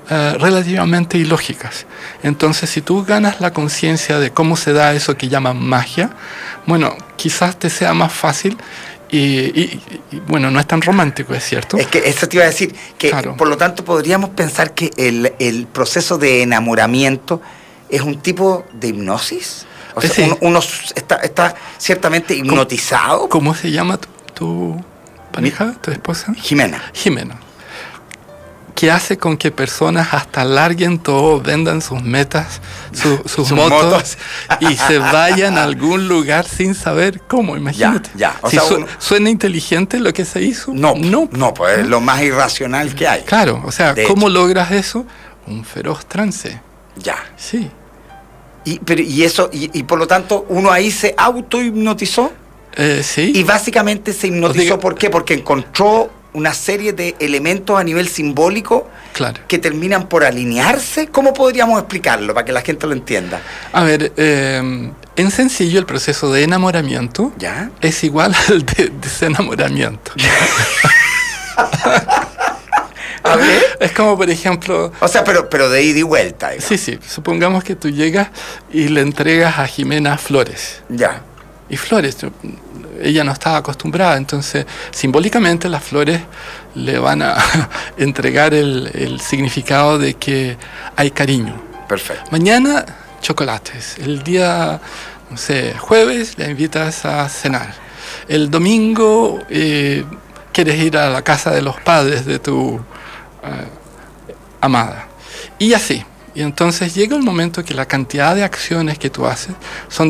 relativamente ilógicas. Entonces, si tú ganas la conciencia de cómo se da eso que llaman magia, bueno, quizás te sea más fácil y bueno, no es tan romántico, es cierto. Es que eso te iba a decir, que claro. Por lo tanto podríamos pensar que el proceso de enamoramiento es un tipo de hipnosis. O sea, sí. uno está ciertamente hipnotizado. ¿Cómo se llama tu pareja, tu esposa? Jimena. Que hace con que personas hasta larguen todo, vendan sus metas, sus motos y se vayan a algún lugar sin saber cómo, imagínate. Ya. O sea, ¿suena inteligente lo que se hizo? No, pues es lo más irracional que hay. Claro, o sea, ¿cómo logras eso? Un feroz trance. Ya. Sí. Y por lo tanto, uno ahí se autohipnotizó. Sí. Y básicamente se hipnotizó, ¿por qué? Porque encontró una serie de elementos a nivel simbólico, claro, que terminan por alinearse. ¿Cómo podríamos explicarlo para que la gente lo entienda? A ver, en sencillo, el proceso de enamoramiento ¿ya? Es igual al de desenamoramiento. A ver. Es como, por ejemplo... O sea, pero de ida y vuelta. Digamos. Sí. Supongamos que tú llegas y le entregas a Jimena flores. Ya. Y flores, ella no estaba acostumbrada, entonces simbólicamente las flores le van a entregar el significado de que hay cariño. Perfecto. Mañana, chocolates. El día, no sé, jueves, la invitas a cenar. El domingo, quieres ir a la casa de los padres de tu amada. Y así. Y entonces llega el momento que la cantidad de acciones que tú haces son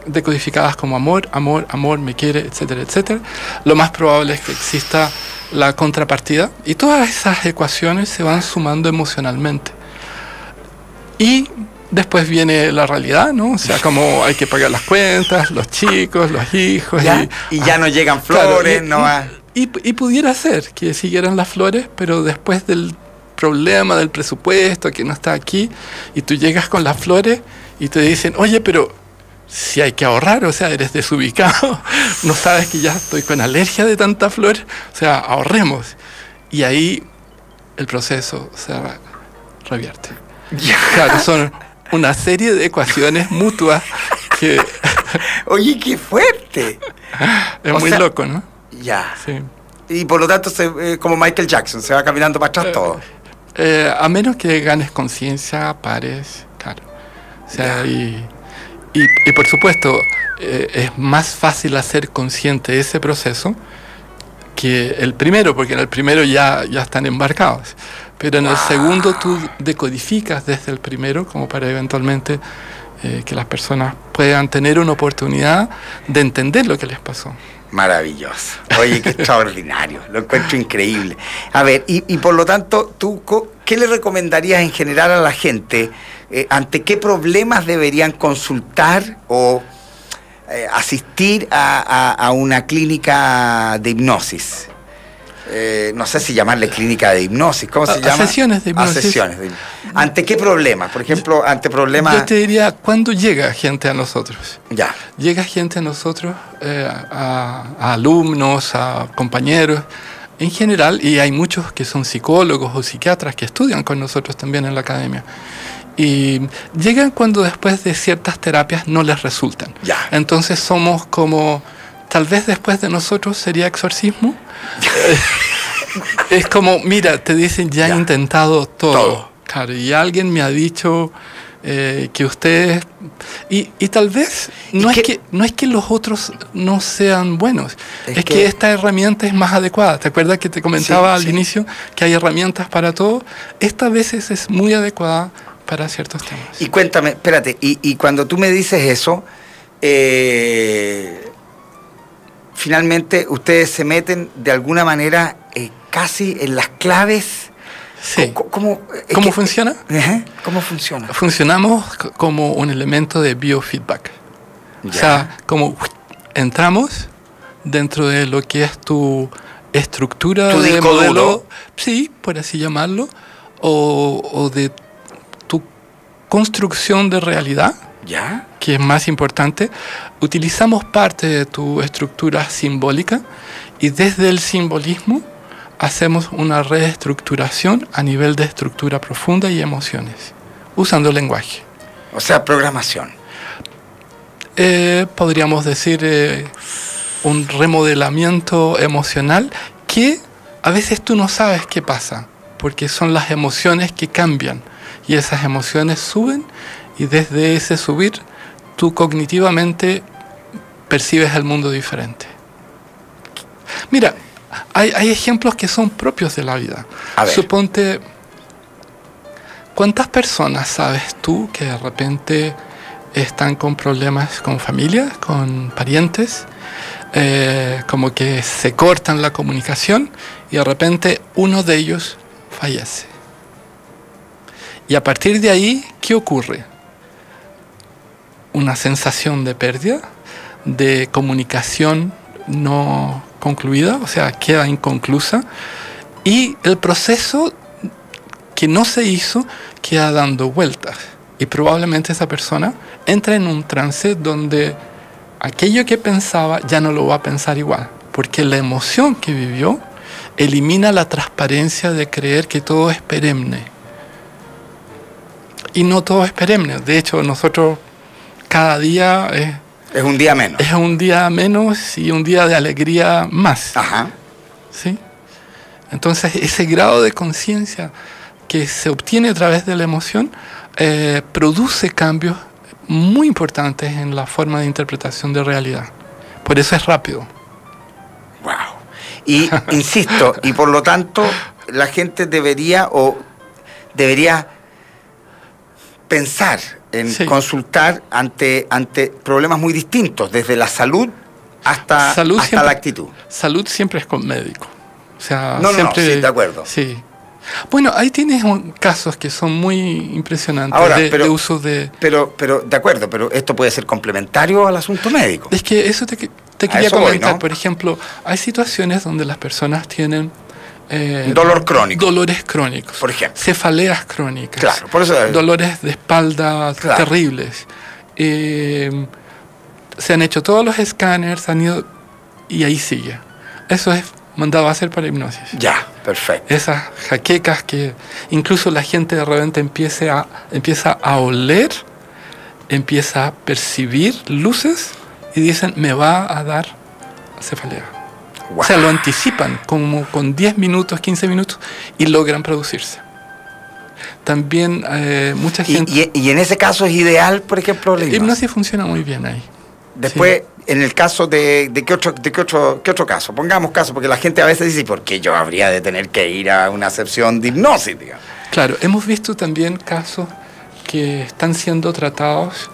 decodificadas como amor, me quiere, etcétera, etcétera. Lo más probable es que exista la contrapartida y todas esas ecuaciones se van sumando emocionalmente. Y después viene la realidad, ¿no? O sea, como hay que pagar las cuentas, los chicos, los hijos. Y ya no llegan flores, claro, y pudiera ser que siguieran las flores, pero después del problema del presupuesto que no está aquí, y tú llegas con las flores y te dicen, oye, pero si hay que ahorrar, o sea, eres desubicado, no sabes que ya estoy con alergia de tanta flor, o sea, ahorremos. Y ahí el proceso se revierte. Claro, son una serie de ecuaciones mutuas que... Oye, qué fuerte. Es muy loco, ¿no? Ya. Sí. Y por lo tanto, como Michael Jackson, se va caminando para atrás todo. A menos que ganes conciencia, pares, claro. O sea, y por supuesto, es más fácil hacer consciente ese proceso que el primero, porque en el primero ya están embarcados. Pero en el segundo tú decodificas desde el primero como para eventualmente que las personas puedan tener una oportunidad de entender lo que les pasó. Maravilloso. Oye, qué extraordinario. Lo encuentro increíble. A ver, y por lo tanto, ¿tú qué le recomendarías en general a la gente? ¿Ante qué problemas deberían consultar o asistir a una clínica de hipnosis? No sé si llamarle clínica de hipnosis. ¿Cómo se llama? Sesiones de hipnosis. Sesiones de hipnosis. ¿Ante qué problemas? Por ejemplo, ante problemas... Yo te diría, ¿cuándo llega gente a nosotros? Ya. Llega gente a nosotros, a alumnos, a compañeros, en general, y hay muchos que son psicólogos o psiquiatras que estudian con nosotros también en la academia. Y llegan cuando después de ciertas terapias no les resultan. Ya. Entonces somos como... Tal vez después de nosotros sería exorcismo. Es como, mira, te dicen, ya he intentado todo. Claro, y alguien me ha dicho que ustedes... Y tal vez no es que los otros no sean buenos, es que esta herramienta es más adecuada. ¿Te acuerdas que te comentaba al inicio que hay herramientas para todo? Esta a veces es muy adecuada para ciertos temas. Y cuéntame, espérate, y cuando tú me dices eso... finalmente ustedes se meten de alguna manera casi en las claves. Sí. ¿Cómo funciona? ¿Cómo funciona? Funcionamos como un elemento de biofeedback. Ya. O sea, como entramos dentro de lo que es tu estructura ¿Tu de modelo? Duro. Sí, por así llamarlo, o de tu construcción de realidad. ¿Ya? Que es más importante, utilizamos parte de tu estructura simbólica y desde el simbolismo hacemos una reestructuración a nivel de estructura profunda y emociones, usando el lenguaje. O sea, programación. Podríamos decir un remodelamiento emocional que a veces tú no sabes qué pasa, porque son las emociones que cambian y esas emociones suben. Y desde ese subir, tú cognitivamente percibes el mundo diferente. Mira, hay ejemplos que son propios de la vida. Suponte, ¿cuántas personas sabes tú que de repente están con problemas con familia, con parientes? Como que se cortan la comunicación y de repente uno de ellos fallece. Y a partir de ahí, ¿qué ocurre? Una sensación de pérdida, de comunicación no concluida, o sea, queda inconclusa, y el proceso que no se hizo queda dando vueltas. Y probablemente esa persona entra en un trance donde aquello que pensaba ya no lo va a pensar igual, porque la emoción que vivió elimina la transparencia de creer que todo es perenne. Y no todo es perenne. De hecho, nosotros cada día es un día menos. Es un día menos y un día de alegría más. Ajá. ¿Sí? Entonces, ese grado de conciencia que se obtiene a través de la emoción produce cambios muy importantes en la forma de interpretación de realidad. Por eso es rápido. Wow. Y insisto, y por lo tanto, la gente debería pensar en consultar ante problemas muy distintos, desde la salud hasta la actitud. Salud siempre es con médico. O sea, siempre, sí, de acuerdo. Sí. Bueno, ahí tienes casos que son muy impresionantes. Ahora, de uso de... Pero, de acuerdo, pero esto puede ser complementario al asunto médico. Es que eso te quería comentar. Por ejemplo, hay situaciones donde las personas tienen... dolor crónico. Dolores crónicos. Por ejemplo. Cefaleas crónicas. Claro, por eso. Dolores de espalda terribles. Se han hecho todos los escáneres, y ahí sigue. Eso es mandado a hacer para hipnosis. Ya, perfecto. Esas jaquecas que incluso la gente de repente empieza a oler, empieza a percibir luces y dicen, me va a dar cefalea. Wow. O sea, lo anticipan como con 10 minutos, 15 minutos y logran producirse. También mucha gente... Y en ese caso es ideal, por ejemplo, la hipnosis funciona muy bien ahí. Después, en el caso de qué otro caso, pongamos caso, porque la gente a veces dice, ¿por qué yo habría de tener que ir a una sesión de hipnosis, digamos? Claro, hemos visto también casos que están siendo tratados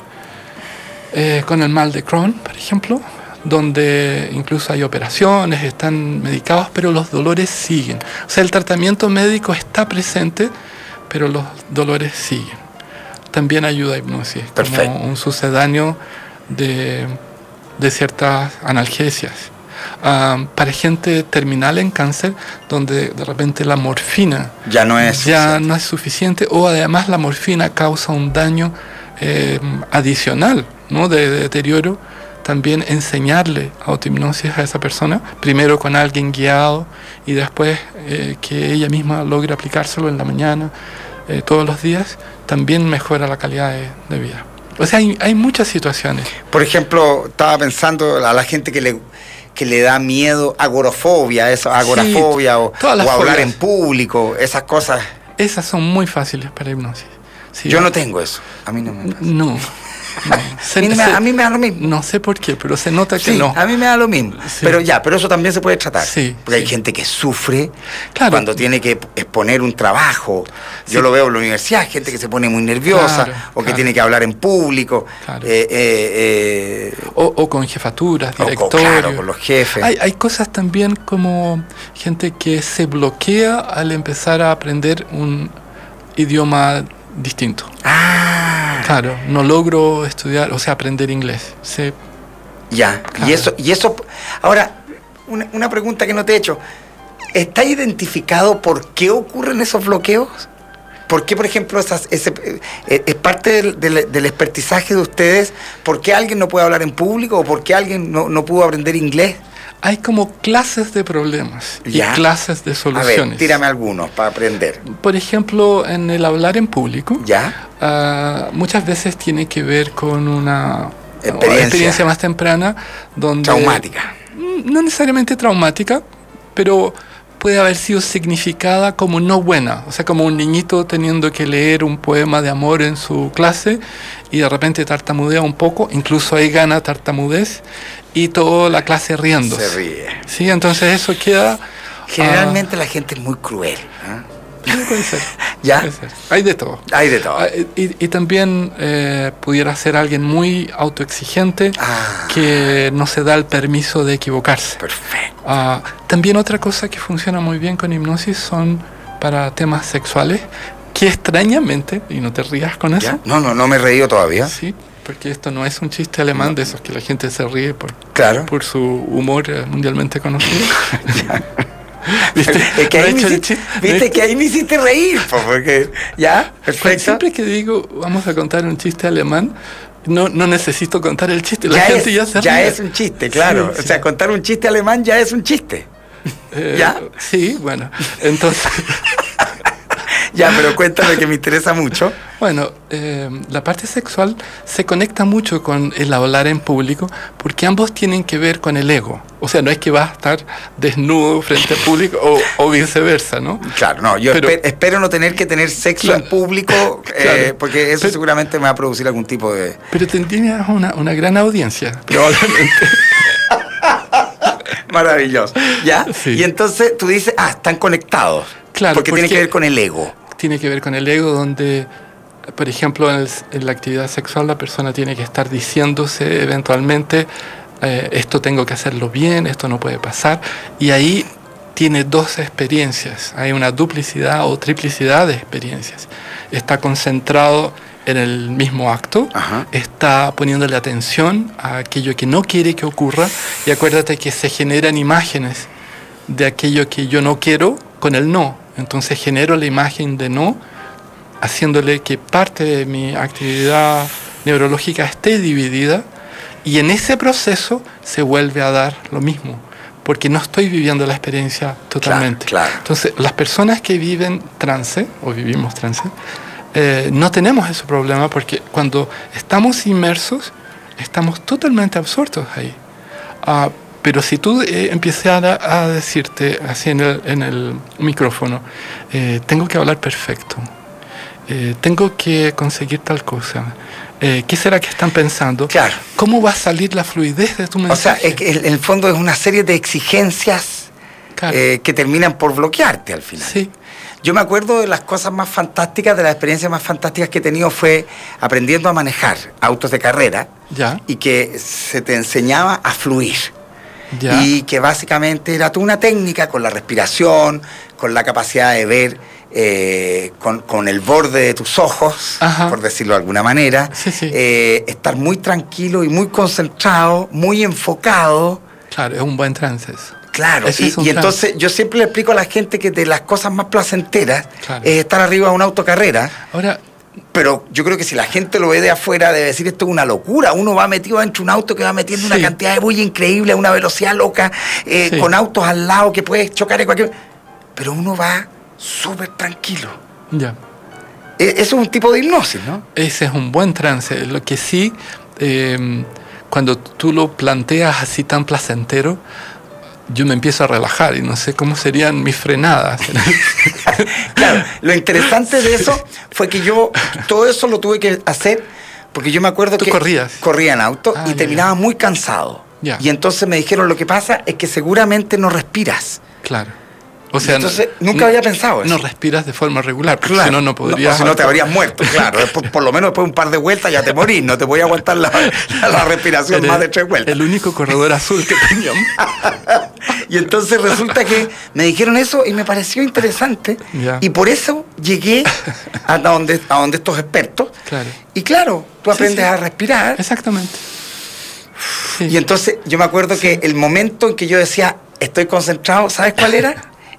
con el mal de Crohn, por ejemplo, donde incluso hay operaciones, están medicados, pero los dolores siguen. O sea, el tratamiento médico está presente, pero los dolores siguen. También ayuda a hipnosis, como un sucedáneo de ciertas analgesias. Para gente terminal en cáncer, donde de repente la morfina ya no es suficiente, o además la morfina causa un daño adicional, ¿no? de deterioro. También enseñarle autohipnosis a esa persona, primero con alguien guiado y después que ella misma logre aplicárselo en la mañana, todos los días, también mejora la calidad de vida. O sea, hay muchas situaciones. Por ejemplo, estaba pensando a la gente que le da miedo, agorafobia, o hablar en público, esas cosas. Esas son muy fáciles para hipnosis. Sí, yo no tengo eso, a mí no me pasa. No. A mí me da lo mismo. No sé por qué, pero se nota que no. A mí me da lo mismo. Sí. Pero eso también se puede tratar. Sí, porque hay gente que sufre cuando tiene que exponer un trabajo. Yo lo veo en la universidad, gente que se pone muy nerviosa que tiene que hablar en público. Claro. O con jefaturas, directorios. Con los jefes. Hay cosas también como gente que se bloquea al empezar a aprender un idioma distinto. Claro, no logro estudiar, o sea, aprender inglés. Ya, claro. Y eso, ahora, una pregunta que no te he hecho. ¿Está identificado por qué ocurren esos bloqueos? ¿Por qué, por ejemplo, es parte del expertizaje de ustedes? ¿Por qué alguien no puede hablar en público o por qué alguien no pudo aprender inglés? Hay como clases de problemas y clases de soluciones. A ver, tírame algunos para aprender. Por ejemplo, en el hablar en público, muchas veces tiene que ver con una experiencia más temprana. Traumática. No necesariamente traumática, pero puede haber sido significada como no buena. O sea, como un niñito teniendo que leer un poema de amor en su clase y de repente tartamudea un poco, incluso ahí gana tartamudez, y toda la clase riéndose. Se ríe. Sí, entonces eso queda... Generalmente la gente es muy cruel. Puede ser. ¿Ya? Puede ser. Hay de todo. Hay de todo. Y también pudiera ser alguien muy autoexigente que no se da el permiso de equivocarse. Perfecto. También otra cosa que funciona muy bien con hipnosis son para temas sexuales, que extrañamente, y no te rías con eso. ¿Ya? No me he reído todavía. Sí, porque esto no es un chiste alemán de esos que la gente se ríe por su humor mundialmente conocido. ¿Viste? Es que ahí me hiciste reír, porque perfecto. Siempre que digo vamos a contar un chiste alemán, no necesito contar el chiste, la gente ya se ríe. Ya es un chiste, claro. Sí. O sea, contar un chiste alemán ya es un chiste. ¿Ya? Sí, bueno, entonces... Ya, pero cuéntame que me interesa mucho. Bueno, la parte sexual se conecta mucho con el hablar en público porque ambos tienen que ver con el ego. O sea, no es que vas a estar desnudo frente al público o viceversa, ¿no? Claro, no, espero no tener que tener sexo en público porque eso seguramente me va a producir algún tipo de... Pero tendrías una gran audiencia, probablemente. Maravilloso. ¿Ya? Sí. Y entonces tú dices, están conectados. Claro, porque tiene que ver con el ego. Tiene que ver con el ego, donde, por ejemplo, en la actividad sexual la persona tiene que estar diciéndose eventualmente, esto tengo que hacerlo bien, esto no puede pasar, y ahí tiene dos experiencias, hay una duplicidad o triplicidad de experiencias. Está concentrado en el mismo acto, está poniéndole atención a aquello que no quiere que ocurra, y acuérdate que se generan imágenes de aquello que yo no quiero con el no. Entonces genero la imagen de no, haciéndole que parte de mi actividad neurológica esté dividida, y en ese proceso se vuelve a dar lo mismo, porque no estoy viviendo la experiencia totalmente. Claro. Entonces, las personas que viven trance, o vivimos trance, no tenemos ese problema, porque cuando estamos inmersos, estamos totalmente absortos ahí. Pero si tú empiezas a decirte así en el micrófono, tengo que hablar perfecto, tengo que conseguir tal cosa. ¿Qué será que están pensando? Claro. ¿Cómo va a salir la fluidez de tu mensaje? O sea, es que en el fondo es una serie de exigencias que terminan por bloquearte al final. Sí. Yo me acuerdo de las cosas más fantásticas, de las experiencias más fantásticas que he tenido fue aprendiendo a manejar autos de carrera. Ya. Y que se te enseñaba a fluir. Ya. Y que básicamente era toda una técnica con la respiración, con la capacidad de ver con el borde de tus ojos, Ajá. por decirlo de alguna manera, Sí, sí. estar muy tranquilo y muy concentrado, muy enfocado. Claro, es un buen trance eso. Claro, Ese es un y trance. entonces yo siempre le explico a la gente que de las cosas más placenteras Claro. es estar arriba de una autocarrera. Ahora, Pero yo creo que si la gente lo ve de afuera debe decir esto es una locura. Uno va metido dentro de un auto que va metiendo una Sí. cantidad de bulla increíble a una velocidad loca, Sí. con autos al lado que puedes chocar en cualquier... Pero uno va súper tranquilo. ya. Eso es un tipo de hipnosis, ¿no? Ese es un buen trance. Lo que sí, cuando tú lo planteas así tan placentero, yo me empiezo a relajar y no sé cómo serían mis frenadas. Claro, lo interesante de eso fue que yo todo eso lo tuve que hacer porque yo me acuerdo ¿Tú que corrías? corría en auto Ah, y ya, terminaba ya. muy cansado. Ya. Y entonces me dijeron, lo que pasa es que seguramente no respiras. Claro. O sea, Entonces, nunca había pensado eso. No respiras de forma regular, porque Claro. si no, no podrías... o si no te habrías muerto, claro. Por lo menos después de un par de vueltas ya te morís. No te voy a aguantar la respiración Eres más de 3 vueltas. el único corredor azul que teníamos. Y entonces resulta que me dijeron eso y me pareció interesante. Ya. Y por eso llegué a donde estos expertos. Claro. Y claro, tú Sí, aprendes sí. a respirar. Exactamente. Sí. Y entonces yo me acuerdo que el momento en que yo decía, estoy concentrado, ¿sabes cuál era?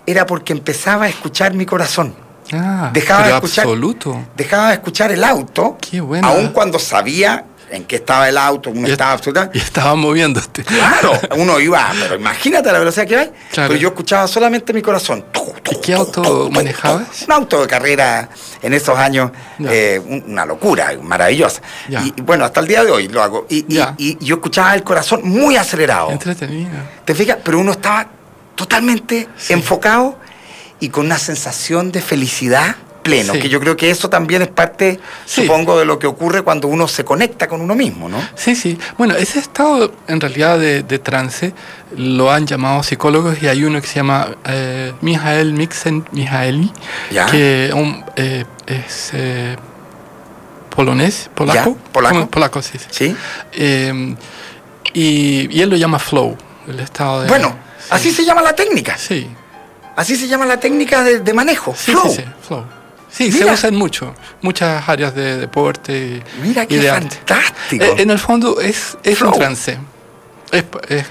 Era porque empezaba a escuchar mi corazón. Ah, Dejaba pero de escuchar, absoluto. dejaba de escuchar el auto, Qué bueno. aun cuando sabía en qué estaba el auto, uno estaba absolutamente... Y estaba moviéndote. Claro, uno iba, pero imagínate la velocidad que hay. Claro. Pero yo escuchaba solamente mi corazón. ¿Y qué auto manejabas? Un auto de carrera en esos años, Ya. una locura, maravillosa. Ya. Y bueno, hasta el día de hoy lo hago. Ya. Y yo escuchaba el corazón muy acelerado. Entretenido. ¿Te fijas? Pero uno estaba totalmente enfocado y con una sensación de felicidad pleno, Sí. que yo creo que eso también es parte, Sí. supongo, de lo que ocurre cuando uno se conecta con uno mismo, ¿no? Sí, sí. Bueno, ese estado en realidad de trance lo han llamado psicólogos y hay uno que se llama Mihail Csikszentmihalyi, Ya. que es polonés, polaco. Ya, polaco. ¿Cómo? Polaco, sí. Sí. ¿Sí? Y él lo llama flow, el estado de... Bueno, sí. así se llama la técnica. Sí. Así se llama la técnica de manejo. Sí, flow. sí, sí, flow. Sí, Mira. se usa en muchas áreas de deporte Mira y qué de arte. fantástico. En el fondo es Flow. un trance.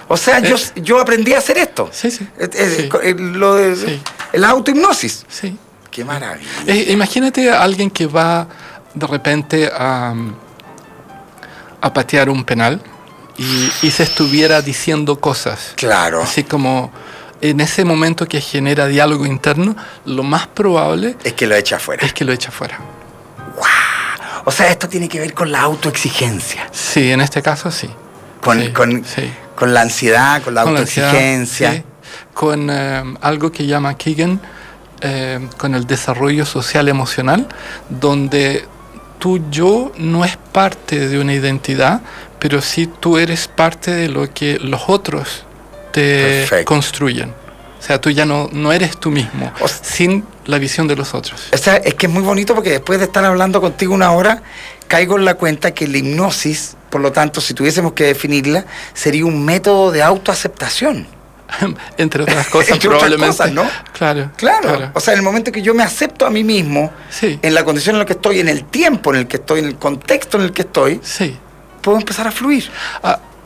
O sea, yo aprendí a hacer esto. Sí, sí. Sí. Lo de Sí. la autohipnosis. Sí. Qué maravilla. Imagínate a alguien que va de repente a patear un penal y se estuviera diciendo cosas. Claro. Así como en ese momento que genera diálogo interno, lo más probable Es que lo echa afuera. es que lo echa fuera. O sea, esto tiene que ver con la autoexigencia. Sí, en este caso sí. Con, Sí, con, sí. con la ansiedad, con la Con la ansiedad, autoexigencia. sí. Con algo que llama Keegan, con el desarrollo social emocional, donde tu yo no es parte de una identidad, pero sí tú eres parte de lo que los otros te Perfecto. construyen. O sea, tú ya no eres tú mismo, O sea- sin la visión de los otros. O sea, es que es muy bonito porque después de estar hablando contigo una hora, caigo en la cuenta que la hipnosis, por lo tanto, si tuviésemos que definirla, sería un método de autoaceptación. Entre otras cosas, Entre otras probablemente. cosas, ¿no? Claro. Claro. O sea, en el momento que yo me acepto a mí mismo, Sí. en la condición en la que estoy, en el tiempo en el que estoy, en el contexto en el que estoy, Sí. puedo empezar a fluir.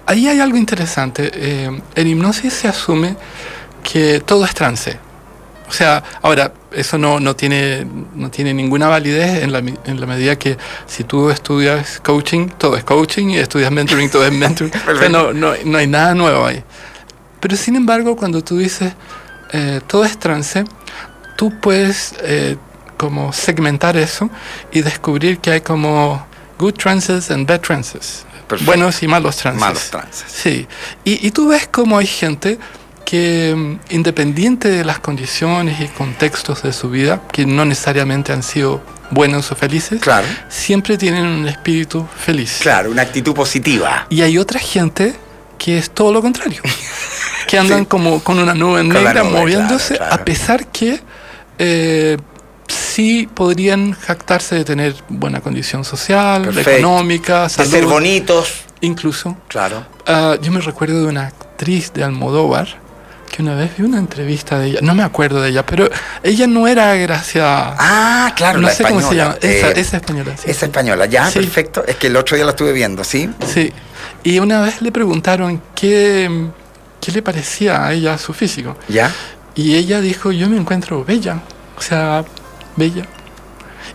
Ahí hay algo interesante. En hipnosis se asume que todo es trance. O sea, ahora, eso no tiene ninguna validez en la medida que si tú estudias coaching, todo es coaching, y estudias mentoring, todo es mentoring. O sea, no hay nada nuevo ahí. Pero sin embargo, cuando tú dices todo es trance, tú puedes como segmentar eso y descubrir que hay como good trances and bad trances. Perfecto. Buenos y malos trances. Malos trances. Sí. Y tú ves como hay gente que, independiente de las condiciones y contextos de su vida, que no necesariamente han sido buenos o felices, claro, siempre tienen un espíritu feliz. Claro, una actitud positiva. Y hay otra gente que es todo lo contrario, que andan como con una nube negra moviéndose, claro. A pesar que sí podrían jactarse de tener buena condición social, económica, salud, de ser bonitos. Incluso. Claro. Yo me recuerdo de una actriz de Almodóvar que una vez vi una entrevista de ella, no me acuerdo de ella, pero ella no era Gracia. Ah, claro, no la sé española. Cómo se llama. Esa española. Sí. Esa española, ya, sí. Perfecto. Es que el otro día la estuve viendo, ¿sí? Sí. Y una vez le preguntaron qué le parecía a ella su físico. ¿Ya? Y ella dijo, yo me encuentro bella. O sea, bella.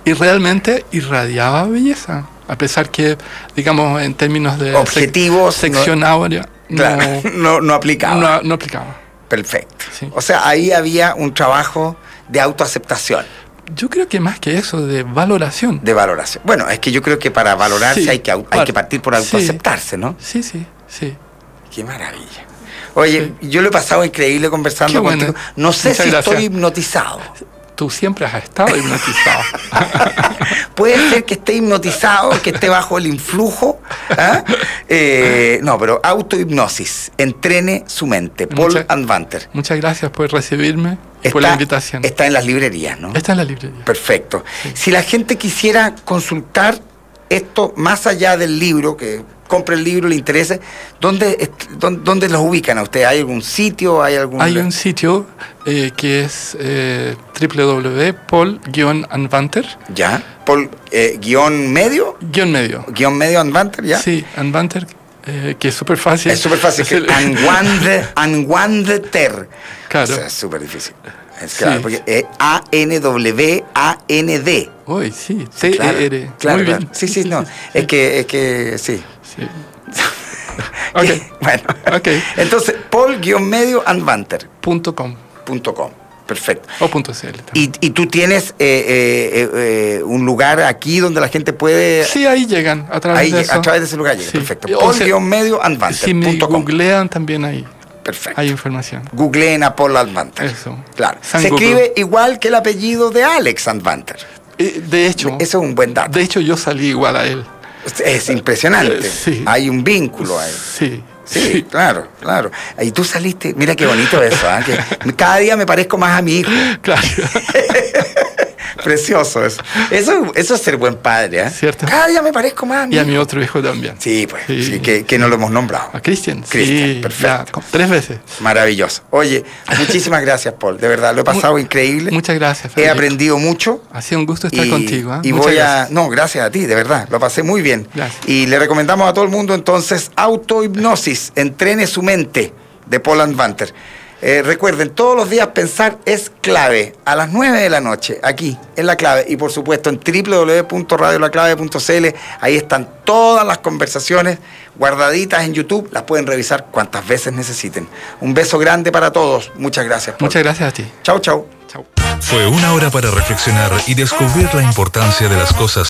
Y realmente irradiaba belleza. A pesar que, digamos, en términos de objetivos, sección áurea, claro, no aplicaba. No aplicaba. Perfecto. Sí. O sea, ahí había un trabajo de autoaceptación. Yo creo que más que eso, de valoración. De valoración. Bueno, es que yo creo que para valorarse sí, hay que partir por autoaceptarse, ¿no? Sí. Qué maravilla. Oye, yo lo he pasado increíble conversando contigo. No sé si estoy hipnotizado. Tú siempre has estado hipnotizado. Puede ser que esté hipnotizado, que esté bajo el influjo. No, pero autohipnosis. Entrene su mente. Paul Anvanter. Muchas gracias por recibirme y por la invitación. Está en las librerías, ¿no? Está en las librerías. Perfecto. Sí. Si la gente quisiera consultar esto más allá del libro, que compre el libro, le interese, ¿dónde los ubican a ustedes? ¿Hay algún sitio? Hay un sitio que es www.paul-anvanter. ¿Ya? ¿Paul guión medio? Guión medio. ¿Guión medio Anvanter? ¿Ya? Sí, Anvanter, que es súper fácil. Es súper fácil. Anwandeter. Claro. O sea, es súper difícil. Es claro, porque es A-N-W-A-N-D. Uy, sí, T-E-R. Claro, muy claro. bien. Sí, no. Es que sí. Ok. Bueno. Ok. Entonces, paul-anvanter.com. Perfecto. O .cl. ¿Y tú tienes un lugar aquí donde la gente puede...? Sí, ahí llegan, a través de eso. A través de ese lugar llega, sí. Perfecto. Paul-anvanter.com. Si me googlean también ahí. Perfecto. Hay información. Googleen a Paul Anvanter. Eso. Claro. Se escribe igual que el apellido de Alex Anvanter. De hecho. Eso es un buen dato. De hecho, yo salí igual a él. Es impresionante. Sí. Hay un vínculo ahí. Sí, claro. Y tú saliste, mira qué bonito eso, ¿eh? Que cada día me parezco más a mi hijo. Claro. Precioso eso. Eso es ser buen padre, ¿eh? ¿Cierto? Cada día me parezco más a mi hijo. Y a mi otro hijo también. Sí, pues, sí, que no lo hemos nombrado. A Cristian. Sí, perfecto. 3 veces. Maravilloso. Oye, muchísimas gracias, Paul. De verdad, lo he pasado increíble. Muchas gracias. He aprendido mucho. Ha sido un gusto estar contigo. Y No, gracias a ti, de verdad. Lo pasé muy bien. Gracias. Y le recomendamos a todo el mundo, entonces, autohipnosis. Entrene su mente, de Paul Anvanter. Recuerden, todos los días pensar es clave. A las 9 de la noche, aquí, en La Clave. Y por supuesto en www.radiolaclave.cl. Ahí están todas las conversaciones guardaditas en YouTube. Las pueden revisar cuantas veces necesiten. Un beso grande para todos. Muchas gracias, Paul. Muchas gracias a ti. Chau. Fue una hora para reflexionar y descubrir la importancia de las cosas